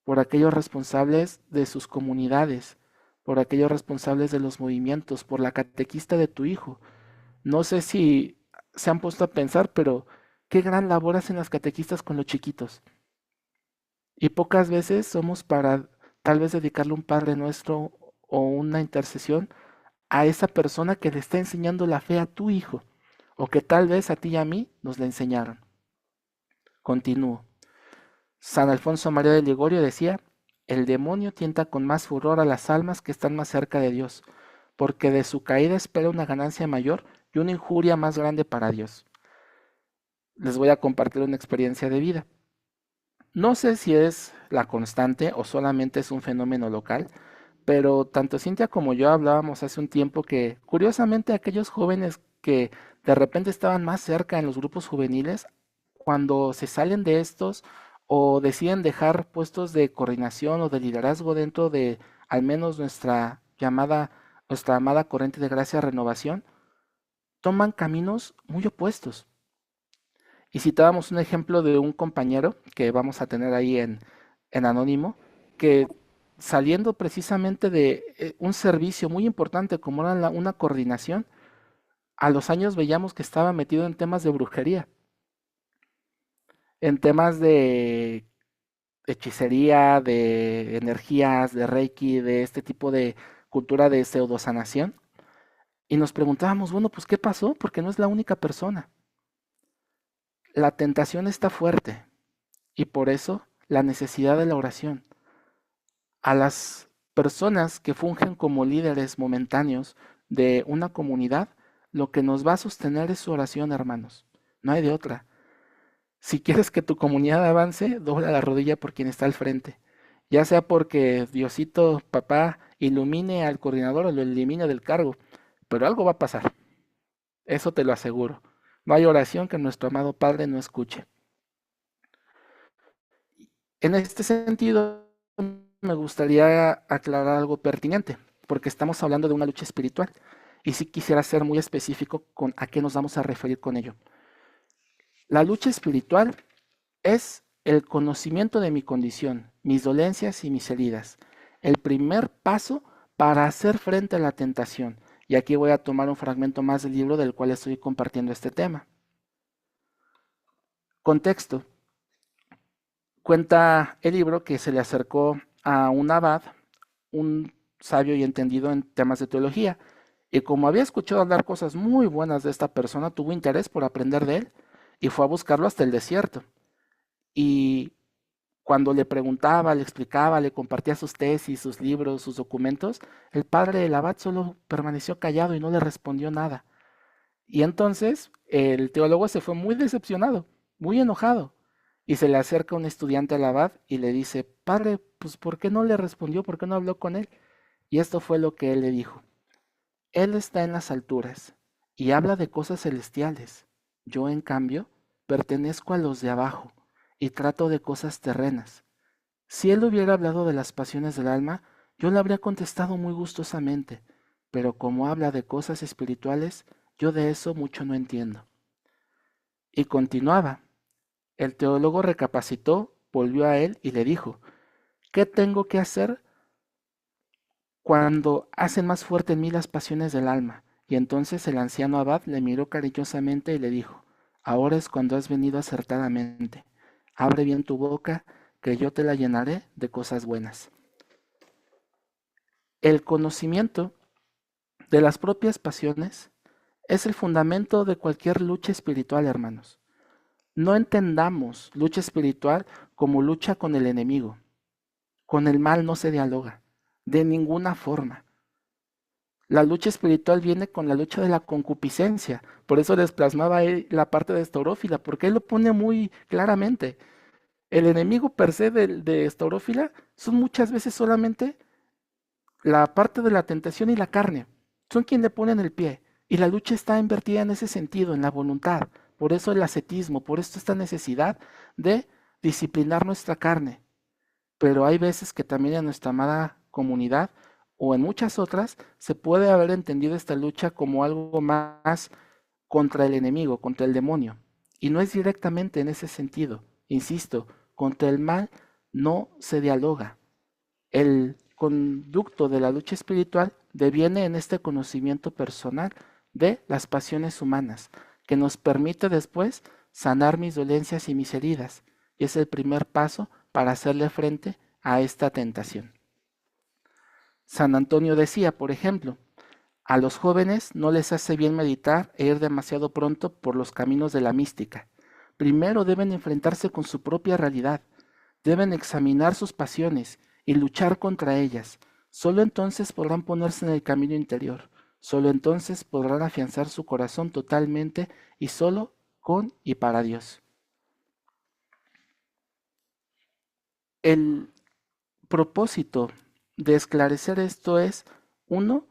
por aquellos responsables de sus comunidades, por aquellos responsables de los movimientos, por la catequista de tu hijo. No sé si se han puesto a pensar, pero qué gran labor hacen las catequistas con los chiquitos. Y pocas veces somos para tal vez dedicarle un Padre Nuestro o una intercesión a esa persona que le está enseñando la fe a tu hijo, o que tal vez a ti y a mí nos la enseñaron. Continúo. San Alfonso María de Ligorio decía, el demonio tienta con más furor a las almas que están más cerca de Dios, porque de su caída espera una ganancia mayor y una injuria más grande para Dios. Les voy a compartir una experiencia de vida. No sé si es la constante o solamente es un fenómeno local, pero tanto Cintia como yo hablábamos hace un tiempo que, curiosamente, aquellos jóvenes que de repente estaban más cerca en los grupos juveniles, cuando se salen de estos o deciden dejar puestos de coordinación o de liderazgo dentro de al menos nuestra amada corriente de gracia renovación, toman caminos muy opuestos. Y citábamos un ejemplo de un compañero que vamos a tener ahí en Anónimo, que saliendo precisamente de un servicio muy importante como era una coordinación, a los años veíamos que estaba metido en temas de brujería, en temas de hechicería, de energías, de reiki, de este tipo de cultura de pseudosanación. Y nos preguntábamos, bueno, pues ¿qué pasó? Porque no es la única persona. La tentación está fuerte y por eso la necesidad de la oración. A las personas que fungen como líderes momentáneos de una comunidad, lo que nos va a sostener es su oración, hermanos. No hay de otra. Si quieres que tu comunidad avance, dobla la rodilla por quien está al frente. Ya sea porque Diosito, papá, ilumine al coordinador o lo elimine del cargo. Pero algo va a pasar. Eso te lo aseguro. No hay oración que nuestro amado Padre no escuche. En este sentido, me gustaría aclarar algo pertinente, porque estamos hablando de una lucha espiritual. Y sí quisiera ser muy específico con a qué nos vamos a referir con ello. La lucha espiritual es el conocimiento de mi condición, mis dolencias y mis heridas. El primer paso para hacer frente a la tentación. Y aquí voy a tomar un fragmento más del libro del cual estoy compartiendo este tema. Contexto. Cuenta el libro que se le acercó a un abad, un sabio y entendido en temas de teología, y como había escuchado hablar cosas muy buenas de esta persona, tuvo interés por aprender de él y fue a buscarlo hasta el desierto. Y Cuando le preguntaba, le explicaba, le compartía sus tesis, sus libros, sus documentos, el padre del abad solo permaneció callado y no le respondió nada. Y entonces el teólogo se fue muy decepcionado, muy enojado, y se le acerca un estudiante al abad y le dice, padre, pues ¿por qué no le respondió? ¿Por qué no habló con él? Y esto fue lo que él le dijo. Él está en las alturas y habla de cosas celestiales. Yo, en cambio, pertenezco a los de abajo y trato de cosas terrenas. Si él hubiera hablado de las pasiones del alma, yo le habría contestado muy gustosamente, pero como habla de cosas espirituales, yo de eso mucho no entiendo. Y continuaba. El teólogo recapacitó, volvió a él y le dijo, ¿qué tengo que hacer cuando hacen más fuerte en mí las pasiones del alma? Y entonces el anciano abad le miró cariñosamente y le dijo, ahora es cuando has venido acertadamente. Abre bien tu boca, que yo te la llenaré de cosas buenas. El conocimiento de las propias pasiones es el fundamento de cualquier lucha espiritual, hermanos. No entendamos lucha espiritual como lucha con el enemigo. Con el mal no se dialoga, de ninguna forma. La lucha espiritual viene con la lucha de la concupiscencia. Por eso les plasmaba ahí la parte de estaurófila, porque él lo pone muy claramente. El enemigo per se de estaurófila son muchas veces solamente la parte de la tentación y la carne. Son quien le ponen el pie. Y la lucha está invertida en ese sentido, en la voluntad. Por eso el ascetismo, por eso esta necesidad de disciplinar nuestra carne. Pero hay veces que también en nuestra amada comunidad o en muchas otras se puede haber entendido esta lucha como algo más contra el enemigo, contra el demonio. Y no es directamente en ese sentido. Insisto, contra el mal no se dialoga. El conducto de la lucha espiritual deviene en este conocimiento personal de las pasiones humanas, que nos permite después sanar mis dolencias y mis heridas, y es el primer paso para hacerle frente a esta tentación. San Antonio decía, por ejemplo, a los jóvenes no les hace bien meditar e ir demasiado pronto por los caminos de la mística. Primero deben enfrentarse con su propia realidad, deben examinar sus pasiones y luchar contra ellas. Solo entonces podrán ponerse en el camino interior. Solo entonces podrán afianzar su corazón totalmente y solo con y para Dios. El propósito de esclarecer esto es, uno,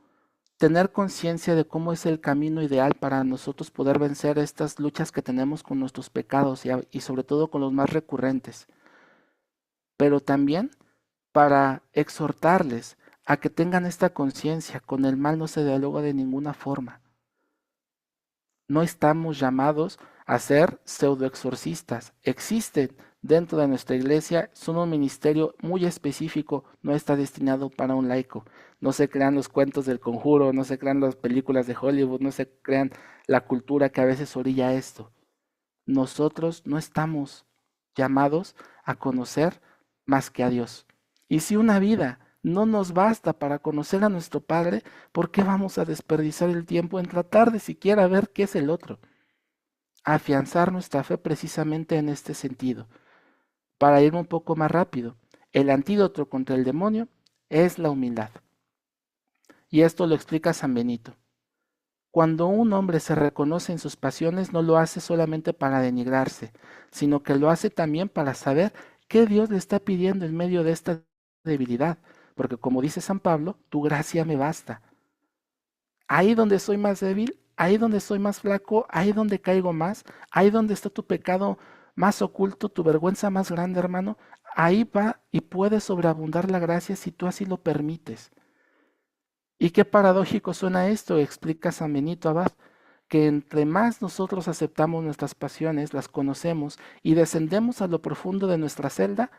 tener conciencia de cómo es el camino ideal para nosotros poder vencer estas luchas que tenemos con nuestros pecados y sobre todo con los más recurrentes. Pero también para exhortarles a que tengan esta conciencia, con el mal no se dialoga de ninguna forma. No estamos llamados a ser pseudoexorcistas. Existen dentro de nuestra iglesia, son un ministerio muy específico, no está destinado para un laico. No se crean los cuentos del conjuro, no se crean las películas de Hollywood, no se crean la cultura que a veces orilla esto. Nosotros no estamos llamados a conocer más que a Dios. Y si una vida no nos basta para conocer a nuestro Padre, ¿por qué vamos a desperdiciar el tiempo en tratar de siquiera ver qué es el otro? Afianzar nuestra fe precisamente en este sentido. Para ir un poco más rápido, el antídoto contra el demonio es la humildad. Y esto lo explica San Benito. Cuando un hombre se reconoce en sus pasiones, no lo hace solamente para denigrarse, sino que lo hace también para saber qué Dios le está pidiendo en medio de esta debilidad. Porque como dice San Pablo, tu gracia me basta. Ahí donde soy más débil, ahí donde soy más flaco, ahí donde caigo más, ahí donde está tu pecado más oculto, tu vergüenza más grande, hermano, ahí va y puede sobreabundar la gracia si tú así lo permites. Y qué paradójico suena esto, explica San Benito Abad, que entre más nosotros aceptamos nuestras pasiones, las conocemos y descendemos a lo profundo de nuestra celda,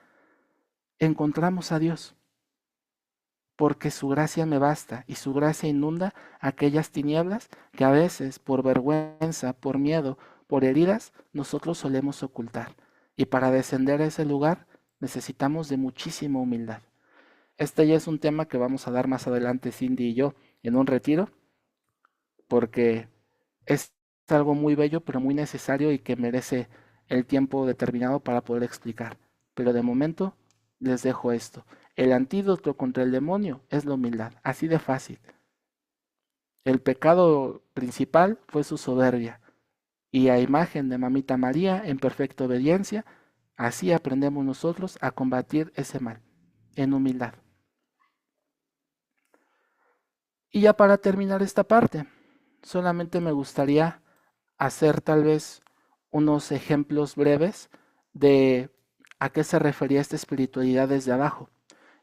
encontramos a Dios, porque su gracia me basta y su gracia inunda aquellas tinieblas que a veces por vergüenza, por miedo, por heridas, nosotros solemos ocultar. Y para descender a ese lugar necesitamos de muchísima humildad. Este ya es un tema que vamos a dar más adelante Cindy y yo en un retiro, porque es algo muy bello, pero muy necesario y que merece el tiempo determinado para poder explicar. pero de momento les dejo esto. El antídoto contra el demonio es la humildad, así de fácil. El pecado principal fue su soberbia, y a imagen de Mamita María, en perfecta obediencia, así aprendemos nosotros a combatir ese mal, en humildad. Y ya para terminar esta parte, solamente me gustaría hacer tal vez unos ejemplos breves de a qué se refería esta espiritualidad desde abajo.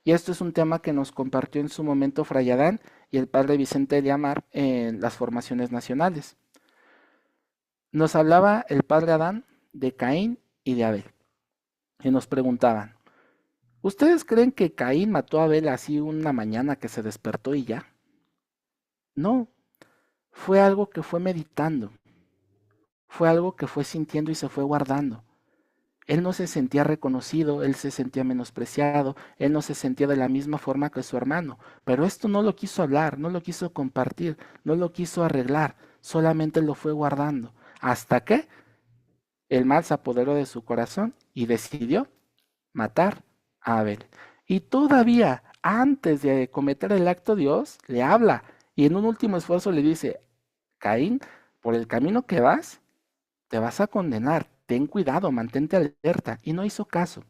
Y esto es un tema que nos compartió en su momento Fray Adán y el padre Vicente de Amar en las formaciones nacionales. Nos hablaba el padre Adán de Caín y de Abel. Y nos preguntaban, ¿ustedes creen que Caín mató a Abel así una mañana que se despertó y ya? No, fue algo que fue meditando, fue algo que fue sintiendo y se fue guardando. Él no se sentía reconocido, él se sentía menospreciado, él no se sentía de la misma forma que su hermano, pero esto no lo quiso hablar, no lo quiso compartir, no lo quiso arreglar, solamente lo fue guardando, hasta que el mal se apoderó de su corazón y decidió matar a Abel. Y todavía antes de cometer el acto, Dios le habla y en un último esfuerzo le dice, Caín, por el camino que vas, te vas a condenar, ten cuidado, mantente alerta. Y no hizo caso.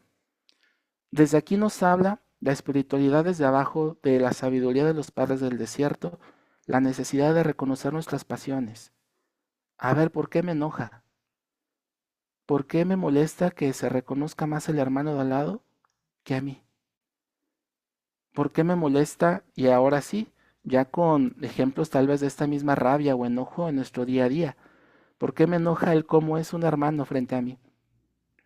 Desde aquí nos habla la espiritualidad desde abajo, de la sabiduría de los padres del desierto, la necesidad de reconocer nuestras pasiones. A ver, ¿por qué me enoja? ¿Por qué me molesta que se reconozca más el hermano de al lado que a mí? ¿Por qué me molesta? Y ahora sí, ya con ejemplos tal vez de esta misma rabia o enojo en nuestro día a día. ¿Por qué me enoja el cómo es un hermano frente a mí?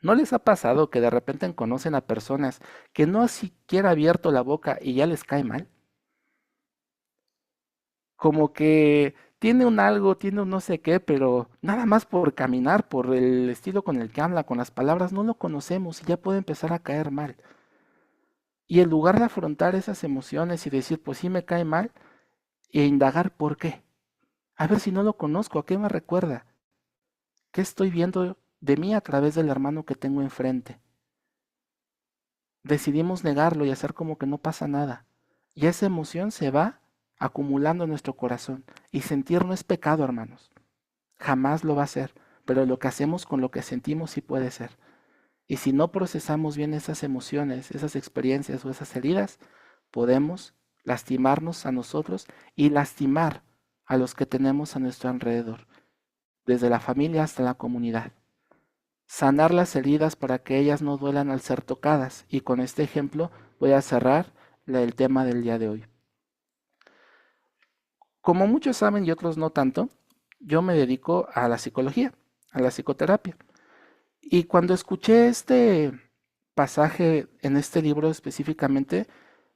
¿No les ha pasado que de repente conocen a personas que no ha siquiera abierto la boca y ya les cae mal? Como que tiene un algo, tiene un no sé qué, pero nada más por caminar, por el estilo con el que habla, con las palabras, no lo conocemos y ya puede empezar a caer mal. Y en lugar de afrontar esas emociones y decir, pues sí me cae mal, e indagar por qué. A ver si no lo conozco, ¿a qué me recuerda? ¿Qué estoy viendo de mí a través del hermano que tengo enfrente? Decidimos negarlo y hacer como que no pasa nada. Y esa emoción se va acumulando en nuestro corazón. Y sentir no es pecado, hermanos. Jamás lo va a ser. Pero lo que hacemos con lo que sentimos sí puede ser. Y si no procesamos bien esas emociones, esas experiencias o esas heridas, podemos lastimarnos a nosotros y lastimar a los que tenemos a nuestro alrededor, desde la familia hasta la comunidad. Sanar las heridas para que ellas no duelan al ser tocadas. Y con este ejemplo voy a cerrar el tema del día de hoy. Como muchos saben y otros no tanto, yo me dedico a la psicología, a la psicoterapia. Y cuando escuché este pasaje en este libro específicamente,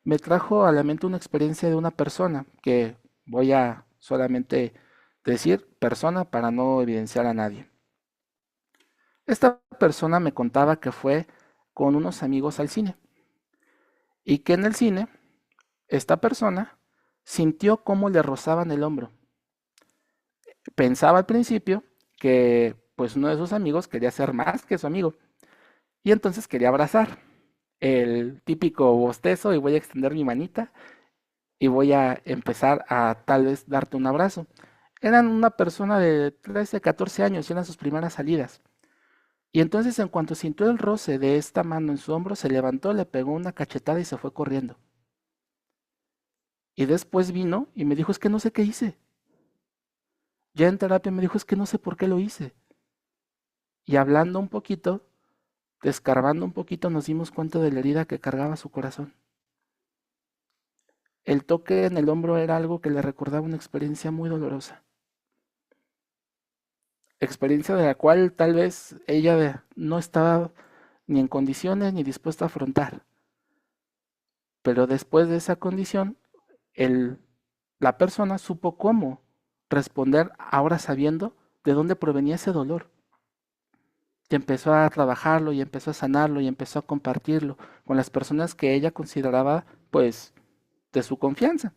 me trajo a la mente una experiencia de una persona que voy a solamente decir persona para no evidenciar a nadie. Esta persona me contaba que fue con unos amigos al cine y que en el cine esta persona sintió cómo le rozaban el hombro. Pensaba al principio que pues uno de sus amigos quería ser más que su amigo y entonces quería abrazar. El típico bostezo y voy a extender mi manita y voy a empezar a tal vez darte un abrazo. Eran una persona de 13, 14 años y eran sus primeras salidas. Y entonces en cuanto sintió el roce de esta mano en su hombro, se levantó, le pegó una cachetada y se fue corriendo. Y después vino y me dijo, es que no sé qué hice. Ya en terapia me dijo, es que no sé por qué lo hice. Y hablando un poquito, descarbando un poquito, nos dimos cuenta de la herida que cargaba su corazón. El toque en el hombro era algo que le recordaba una experiencia muy dolorosa. Experiencia de la cual tal vez ella no estaba ni en condiciones ni dispuesta a afrontar. Pero después de esa condición, el, la persona supo cómo responder ahora sabiendo de dónde provenía ese dolor. Y empezó a trabajarlo y empezó a sanarlo y empezó a compartirlo con las personas que ella consideraba pues de su confianza.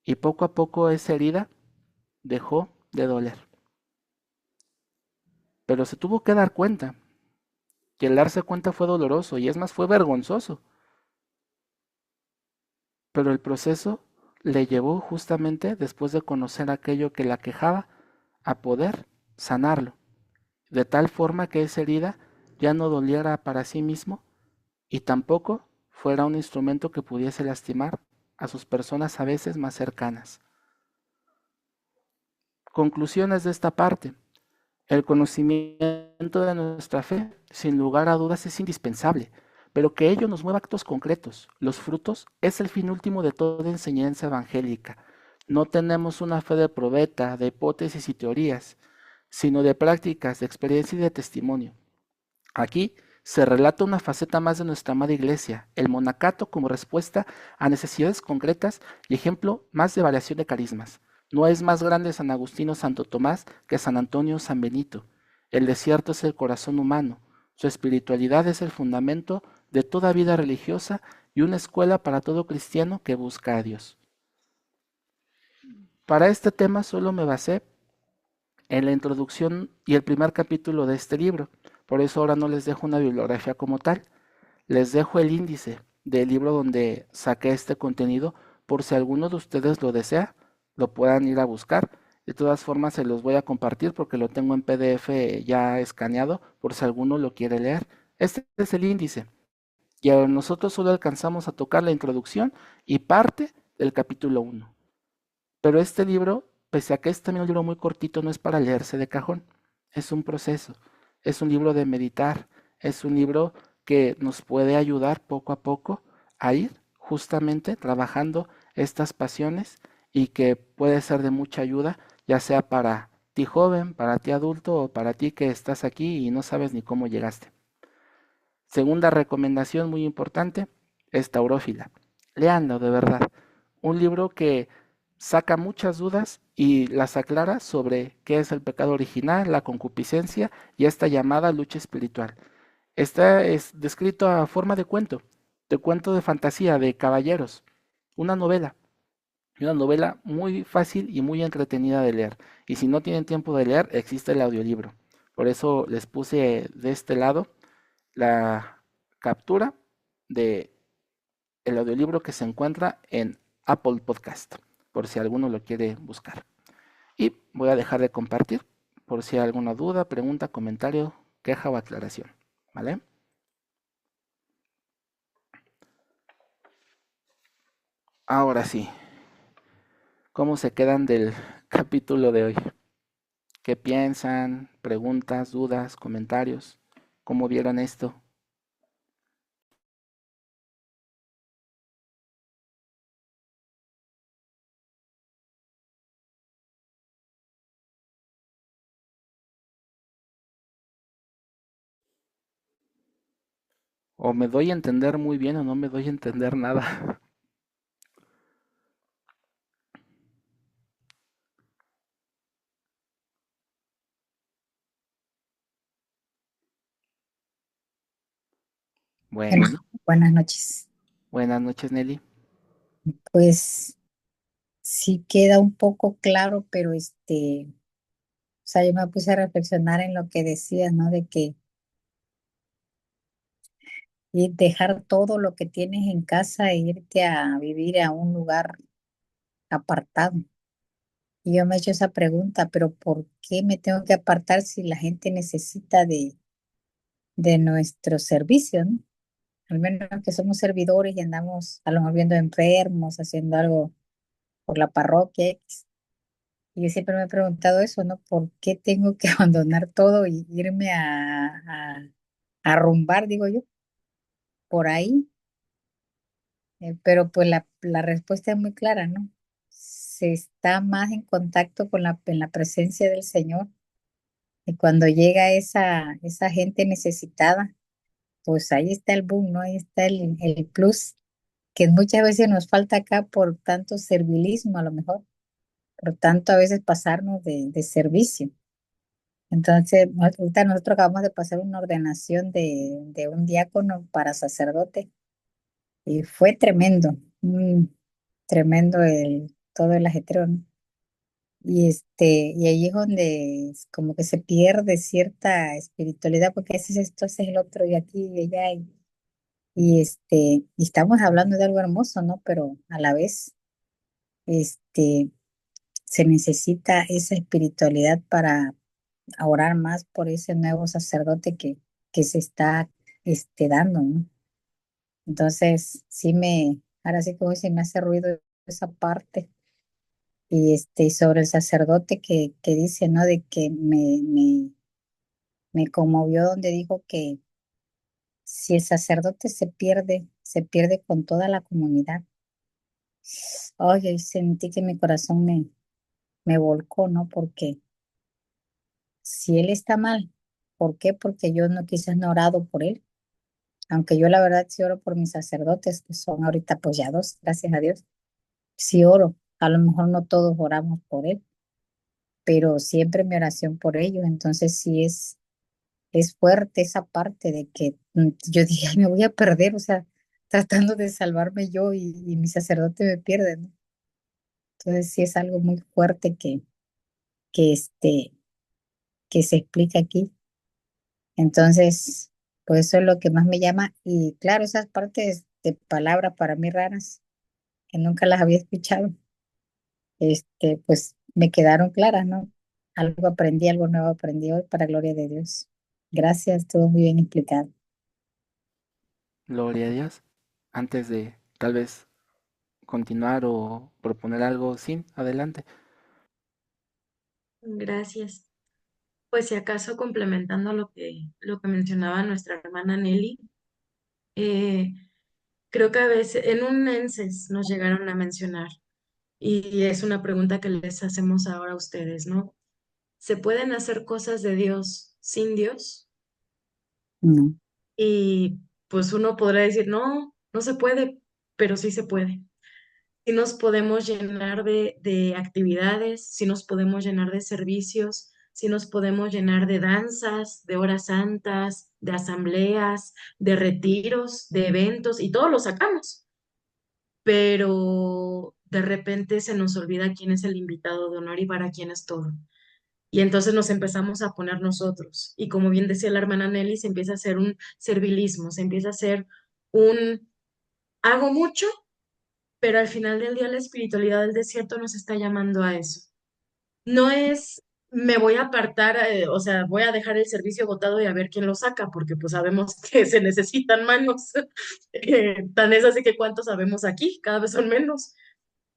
Y poco a poco esa herida dejó de doler. Pero se tuvo que dar cuenta que el darse cuenta fue doloroso y es más, fue vergonzoso, pero el proceso le llevó justamente después de conocer aquello que la quejaba a poder sanarlo, de tal forma que esa herida ya no doliera para sí mismo y tampoco fuera un instrumento que pudiese lastimar a sus personas a veces más cercanas. Conclusiones de esta parte. El conocimiento de nuestra fe, sin lugar a dudas, es indispensable, pero que ello nos mueva a actos concretos. Los frutos es el fin último de toda enseñanza evangélica. No tenemos una fe de probeta, de hipótesis y teorías, sino de prácticas, de experiencia y de testimonio. Aquí se relata una faceta más de nuestra amada Iglesia, el monacato como respuesta a necesidades concretas y ejemplo más de variación de carismas. No es más grande San Agustín o Santo Tomás que San Antonio o San Benito. El desierto es el corazón humano. Su espiritualidad es el fundamento de toda vida religiosa y una escuela para todo cristiano que busca a Dios. Para este tema solo me basé en la introducción y el primer capítulo de este libro. Por eso ahora no les dejo una bibliografía como tal. Les dejo el índice del libro donde saqué este contenido por si alguno de ustedes lo desea, lo puedan ir a buscar. De todas formas se los voy a compartir porque lo tengo en PDF ya escaneado por si alguno lo quiere leer. Este es el índice y nosotros solo alcanzamos a tocar la introducción y parte del capítulo 1. Pero este libro, pese a que es también un libro muy cortito, no es para leerse de cajón. Es un proceso, es un libro de meditar, es un libro que nos puede ayudar poco a poco a ir justamente trabajando estas pasiones y que puede ser de mucha ayuda, ya sea para ti joven, para ti adulto o para ti que estás aquí y no sabes ni cómo llegaste. Segunda recomendación muy importante, es Taurófila. Léanlo de verdad. Un libro que saca muchas dudas y las aclara sobre qué es el pecado original, la concupiscencia y esta llamada lucha espiritual. Está es descrito a forma de cuento de fantasía, de caballeros, una novela, una novela muy fácil y muy entretenida de leer. Y si no tienen tiempo de leer, existe el audiolibro. Por eso les puse de este lado la captura de el audiolibro que se encuentra en Apple Podcast, por si alguno lo quiere buscar. Y voy a dejar de compartir por si hay alguna duda, pregunta, comentario, queja o aclaración. ¿Vale? Ahora sí, ¿cómo se quedan del capítulo de hoy? ¿Qué piensan? ¿Preguntas, dudas, comentarios? ¿Cómo vieron esto? ¿O me doy a entender muy bien o no me doy a entender nada? Bueno, Bueno, buenas noches. buenas noches, Nelly. Pues sí queda un poco claro, pero o sea, yo me puse a reflexionar en lo que decías, ¿no? De que y dejar todo lo que tienes en casa e irte a vivir a un lugar apartado. Y yo me he hecho esa pregunta, pero ¿por qué me tengo que apartar si la gente necesita de nuestro servicio, ¿no? Al menos que somos servidores y andamos a lo mejor viendo enfermos, haciendo algo por la parroquia. Y yo siempre me he preguntado eso, ¿no? ¿Por qué tengo que abandonar todo y irme a rumbar, digo yo, por ahí? Pero pues la respuesta es muy clara, ¿no? Se está más en contacto con en la presencia del Señor. Y cuando llega esa gente necesitada, pues ahí está el boom, ¿no? Ahí está el plus, que muchas veces nos falta acá por tanto servilismo, a lo mejor, por tanto a veces pasarnos de servicio. Entonces, ahorita nosotros acabamos de pasar una ordenación de un diácono para sacerdote y fue tremendo, tremendo todo el ajetreo, ¿no? y ahí es donde como que se pierde cierta espiritualidad, porque ese es esto, ese es el otro, y aquí y allá, y estamos hablando de algo hermoso, ¿no? Pero a la vez, este, se necesita esa espiritualidad para orar más por ese nuevo sacerdote que se está, dando, ¿no? Entonces, ahora sí como dice, me hace ruido esa parte. Y sobre el sacerdote que dice, ¿no? De que me conmovió donde dijo que si el sacerdote se pierde con toda la comunidad. Oye, sentí que mi corazón me volcó, ¿no? Porque si él está mal, ¿por qué? Porque yo no quizás no he orado por él, aunque yo la verdad sí oro por mis sacerdotes, que son ahorita apoyados, gracias a Dios, sí oro, a lo mejor no todos oramos por él, pero siempre mi oración por ellos, entonces sí es fuerte esa parte de que yo dije, "Ay, me voy a perder, o sea, tratando de salvarme yo y mi sacerdote me pierde, ¿no? Entonces sí es algo muy fuerte que, este, que se explica aquí. Entonces, pues eso es lo que más me llama. Y claro, esas partes de palabras para mí raras, que nunca las había escuchado, pues me quedaron claras, ¿no? Algo aprendí, algo nuevo aprendí hoy para gloria de Dios. Gracias, estuvo muy bien explicado. Gloria a Dios. Antes de tal vez continuar o proponer algo, sí, adelante. Gracias. Pues si acaso complementando lo que mencionaba nuestra hermana Nelly, eh, creo que a veces en un ENSES nos llegaron a mencionar, y es una pregunta que les hacemos ahora a ustedes, ¿no? ¿Se pueden hacer cosas de Dios sin Dios? No, Y pues uno podrá decir, no, no se puede, pero sí se puede. Si nos podemos llenar de actividades, si nos podemos llenar de servicios, si nos podemos llenar de danzas, de horas santas, de asambleas, de retiros, de eventos, y todo lo sacamos, pero de repente se nos olvida quién es el invitado de honor y para quién es todo. Y entonces nos empezamos a poner nosotros. Y como bien decía la hermana Nelly, se empieza a hacer un servilismo, se empieza a hacer un hago mucho, pero al final del día la espiritualidad del desierto nos está llamando a eso. No es me voy a apartar, o sea, voy a dejar el servicio agotado y a ver quién lo saca, porque pues sabemos que se necesitan manos. Tan es así que cuántos sabemos aquí, cada vez son menos.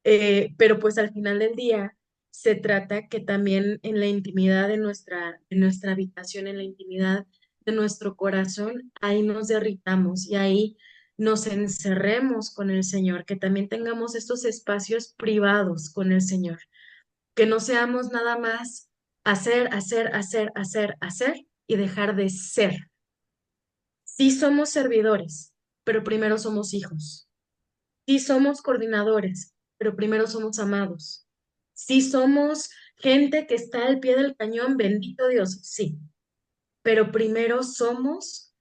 Pero pues al final del día se trata que también en la intimidad de nuestra habitación, en la intimidad de nuestro corazón, ahí nos derritamos y ahí nos encerremos con el Señor, que también tengamos estos espacios privados con el Señor, que no seamos nada más hacer, hacer, hacer, hacer, hacer y dejar de ser. Sí somos servidores, pero primero somos hijos. Sí somos coordinadores, pero primero somos amados. Sí somos gente que está al pie del cañón, bendito Dios, sí, pero primero somos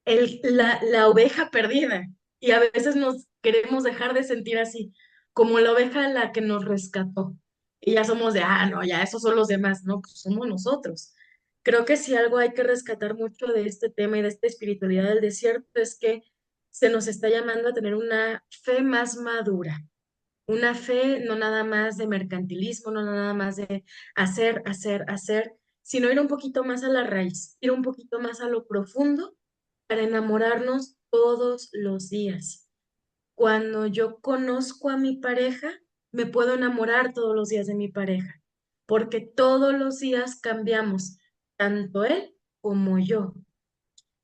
la oveja perdida. Y a veces nos queremos dejar de sentir así, como la oveja la que nos rescató. Y ya somos de, ah, no, ya esos son los demás, no, pues somos nosotros. Creo que si algo hay que rescatar mucho de este tema y de esta espiritualidad del desierto es que se nos está llamando a tener una fe más madura, una fe no nada más de mercantilismo, no nada más de hacer, hacer, hacer, sino ir un poquito más a la raíz, ir un poquito más a lo profundo para enamorarnos todos los días. Cuando yo conozco a mi pareja, me puedo enamorar todos los días de mi pareja, porque todos los días cambiamos, tanto él como yo.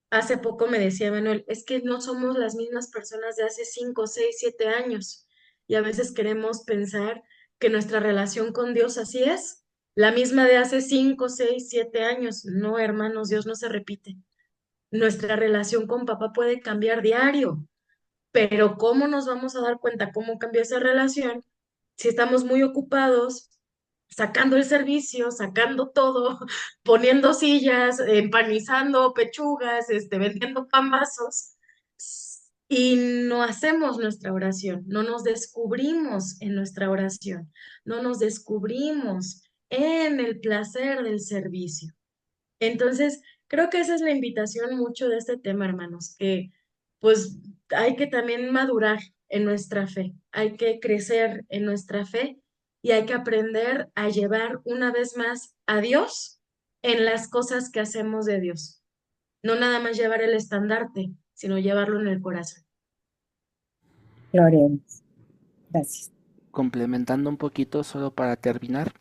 Hace poco me decía Manuel, es que no somos las mismas personas de hace 5, 6, 7 años. Y a veces queremos pensar que nuestra relación con Dios así es, la misma de hace 5, 6, 7 años. No, hermanos, Dios no se repite. Nuestra relación con papá puede cambiar diario, pero ¿cómo nos vamos a dar cuenta cómo cambió esa relación si estamos muy ocupados sacando el servicio, sacando todo, poniendo sillas, empanizando pechugas, vendiendo pambazos? y no hacemos nuestra oración, no nos descubrimos en nuestra oración, no nos descubrimos en el placer del servicio. Entonces, creo que esa es la invitación mucho de este tema, hermanos, que pues hay que también madurar en nuestra fe, hay que crecer en nuestra fe y hay que aprender a llevar una vez más a Dios en las cosas que hacemos de Dios. No nada más llevar el estandarte, sino llevarlo en el corazón. Gloria a Dios. Gracias. Complementando un poquito, solo para terminar,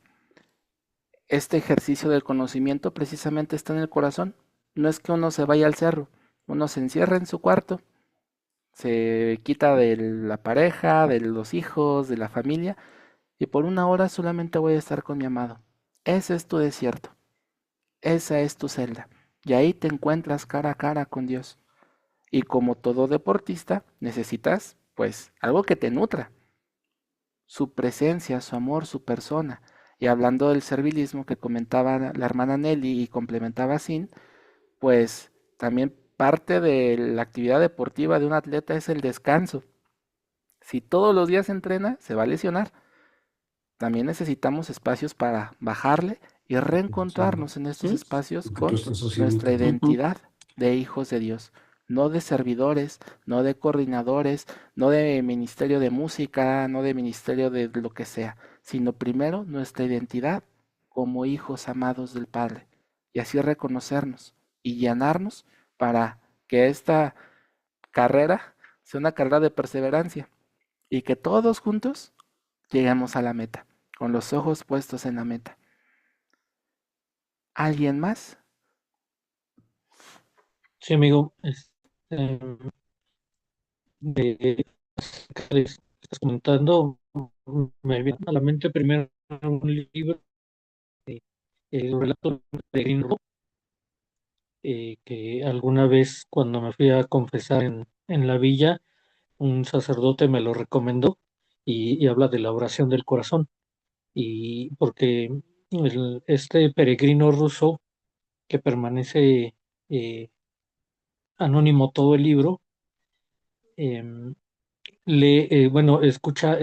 este ejercicio del conocimiento precisamente está en el corazón. No es que uno se vaya al cerro, uno se encierra en su cuarto, se quita de la pareja, de los hijos, de la familia, y por una hora solamente voy a estar con mi amado. Ese es tu desierto, esa es tu celda, y ahí te encuentras cara a cara con Dios. Y como todo deportista, necesitas, pues, algo que te nutra, su presencia, su amor, su persona. Y hablando del servilismo que comentaba la hermana Nelly y complementaba Sin, pues también parte de la actividad deportiva de un atleta es el descanso. Si todos los días entrena, se va a lesionar. También necesitamos espacios para bajarle y reencontrarnos en estos espacios con nuestra identidad de hijos de Dios, no de servidores, no de coordinadores, no de ministerio de música, no de ministerio de lo que sea, sino primero nuestra identidad como hijos amados del Padre y así reconocernos y llenarnos para que esta carrera sea una carrera de perseverancia y que todos juntos lleguemos a la meta, con los ojos puestos en la meta. ¿Alguien más? Sí, amigo, de que estás comentando, me viene a la mente primero un libro, el relato de Peregrino, que alguna vez cuando me fui a confesar en la villa, un sacerdote me lo recomendó y habla de la oración del corazón. Y porque este peregrino ruso que permanece eh, anónimo todo el libro, em, bueno, escucha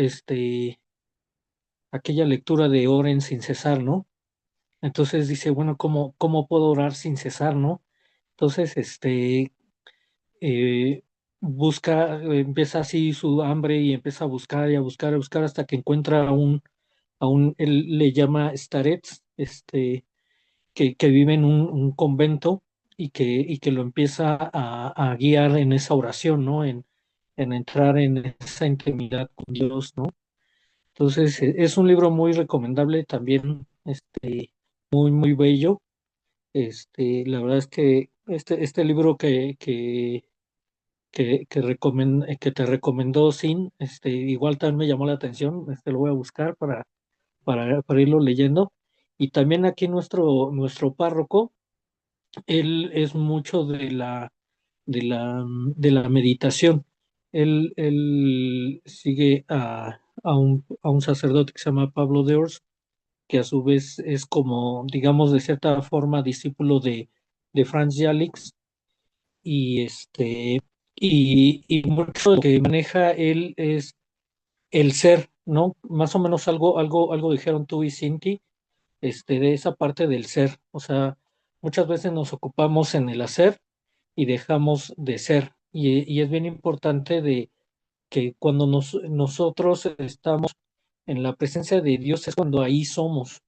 aquella lectura de oren sin cesar, ¿no? Entonces dice, bueno, ¿cómo puedo orar sin cesar, ¿no? Entonces, eh, empieza así su hambre y empieza a buscar y a buscar, a buscar hasta que encuentra él le llama starets, que vive en un convento y que lo empieza a guiar en esa oración, ¿no? En entrar en esa intimidad con Dios, ¿no? Entonces, es un libro muy recomendable también, muy, muy bello. La verdad es que este libro que te recomendó Sin, igual también me llamó la atención, lo voy a buscar para irlo leyendo. Y también aquí nuestro párroco, él es mucho de la meditación. Él sigue a un sacerdote que se llama Pablo de Ors, que a su vez es como, digamos, de cierta forma discípulo de Franz Jalix, y y mucho de lo que maneja él es el ser, ¿no? Más o menos algo dijeron tú y Cinti, de esa parte del ser. O sea, muchas veces nos ocupamos en el hacer y dejamos de ser. Y es bien importante de que cuando nosotros estamos en la presencia de Dios es cuando ahí somos.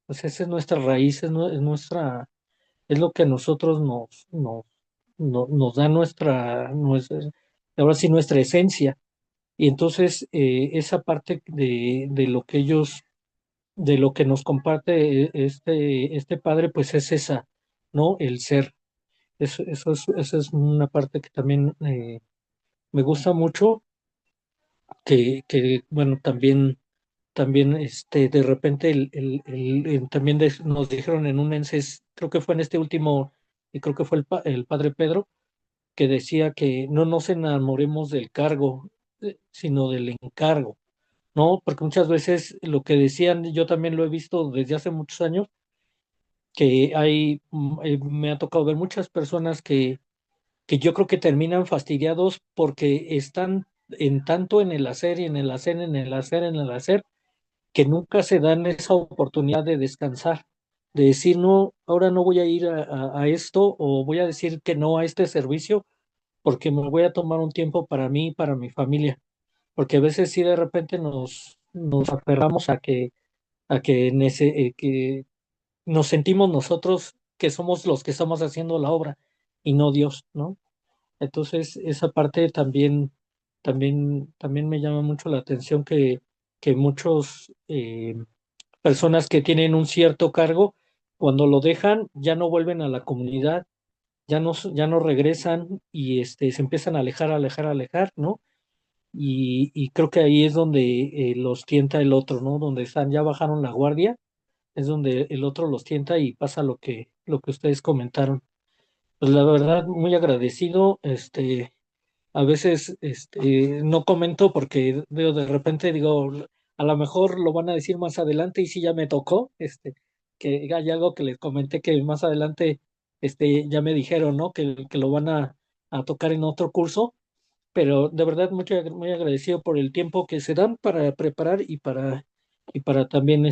Pues esa es nuestra raíz, es lo que a nosotros nos da ahora sí, nuestra esencia. Y entonces esa parte de lo que nos comparte este padre, pues es esa, ¿no? El ser. Esa es una parte que también me gusta mucho, bueno, también de repente también nos dijeron en un ENSES, creo que fue en este último, y creo que fue el padre Pedro, que decía que no nos enamoremos del cargo, sino del encargo, ¿no? Porque muchas veces lo que decían, yo también lo he visto desde hace muchos años, que me ha tocado ver muchas personas que yo creo que terminan fastidiados porque están en tanto en el hacer y en el hacer, en el hacer, en el hacer, que nunca se dan esa oportunidad de descansar, de decir, no, ahora no voy a ir a esto o voy a decir que no a este servicio porque me voy a tomar un tiempo para mí y para mi familia, porque a veces sí de repente nos aferramos que nos sentimos nosotros que somos los que estamos haciendo la obra y no Dios, ¿no? Entonces, esa parte también me llama mucho la atención que muchos personas que tienen un cierto cargo, cuando lo dejan, ya no vuelven a la comunidad, ya no regresan y se empiezan a alejar, alejar, alejar, ¿no? Y creo que ahí es donde los tienta el otro, ¿no? Donde están, ya bajaron la guardia, es donde el otro los tienta y pasa lo que ustedes comentaron. Pues la verdad, muy agradecido, a veces no comento porque veo de repente digo, a lo mejor lo van a decir más adelante y si ya me tocó, que hay algo que les comenté que más adelante ya me dijeron, ¿no? Que lo van a tocar en otro curso, pero de verdad muy agradecido por el tiempo que se dan para preparar y para también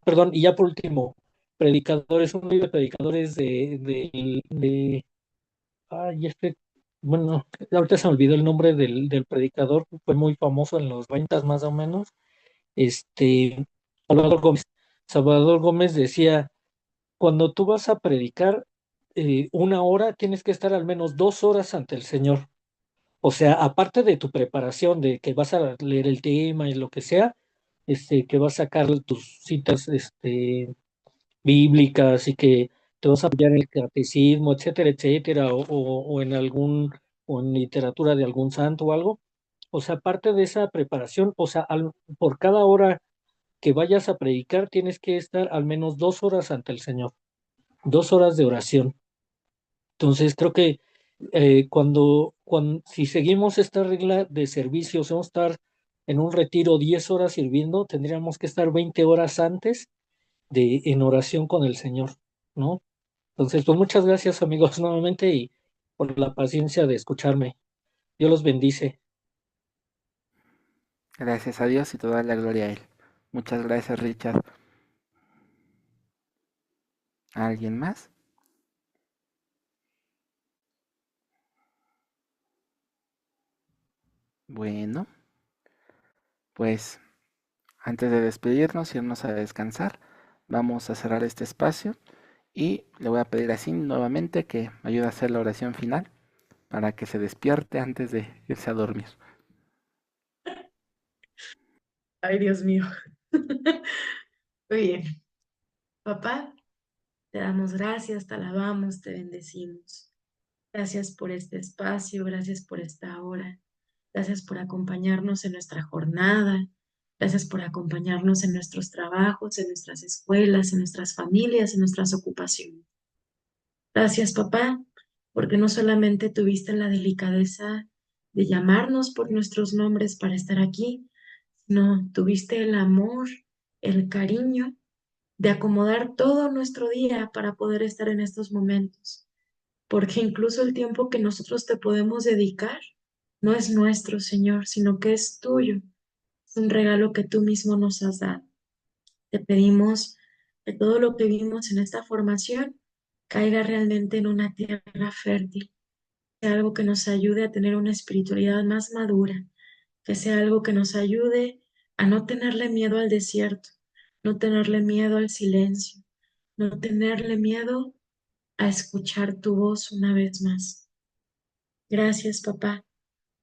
perdón, y ya por último, predicadores, un libro de predicadores Ay, bueno, ahorita se me olvidó el nombre del predicador, fue muy famoso en los 20 más o menos, este, Salvador Gómez. Salvador Gómez decía, cuando tú vas a predicar 1 hora, tienes que estar al menos 2 horas ante el Señor. O sea, aparte de tu preparación, de que vas a leer el tema y lo que sea, que vas a sacar tus citas, bíblicas y que te vas a apoyar en el catecismo, etcétera, etcétera, o en o en literatura de algún santo o algo. O sea, parte de esa preparación, o sea, por cada hora que vayas a predicar, tienes que estar al menos 2 horas ante el Señor, 2 horas de oración. Entonces, creo que si seguimos esta regla de servicio, si vamos a estar en un retiro 10 horas sirviendo, tendríamos que estar 20 horas antes en oración con el Señor, ¿no? Entonces, pues muchas gracias amigos nuevamente y por la paciencia de escucharme. Dios los bendice. Gracias a Dios y toda la gloria a Él. Muchas gracias, Richard. ¿Alguien más? Bueno, pues antes de despedirnos y irnos a descansar, vamos a cerrar este espacio y le voy a pedir a Sin nuevamente que me ayude a hacer la oración final para que se despierte antes de irse a dormir. Ay, Dios mío. Muy bien. Papá, te damos gracias, te alabamos, te bendecimos. Gracias por este espacio, gracias por esta hora. Gracias por acompañarnos en nuestra jornada. Gracias por acompañarnos en nuestros trabajos, en nuestras escuelas, en nuestras familias, en nuestras ocupaciones. Gracias, papá, porque no solamente tuviste la delicadeza de llamarnos por nuestros nombres para estar aquí, sino tuviste el amor, el cariño de acomodar todo nuestro día para poder estar en estos momentos. Porque incluso el tiempo que nosotros te podemos dedicar no es nuestro, Señor, sino que es tuyo. Es un regalo que tú mismo nos has dado. Te pedimos que todo lo que vimos en esta formación caiga realmente en una tierra fértil, sea algo que nos ayude a tener una espiritualidad más madura, que sea algo que nos ayude a no tenerle miedo al desierto, no tenerle miedo al silencio, no tenerle miedo a escuchar tu voz una vez más. Gracias, papá.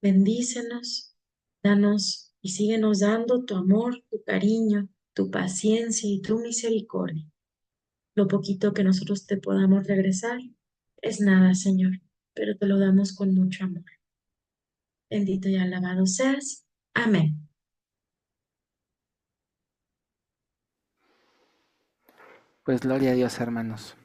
Bendícenos, danos y síguenos dando tu amor, tu cariño, tu paciencia y tu misericordia. Lo poquito que nosotros te podamos regresar es nada, Señor, pero te lo damos con mucho amor. Bendito y alabado seas. Amén. Pues gloria a Dios, hermanos.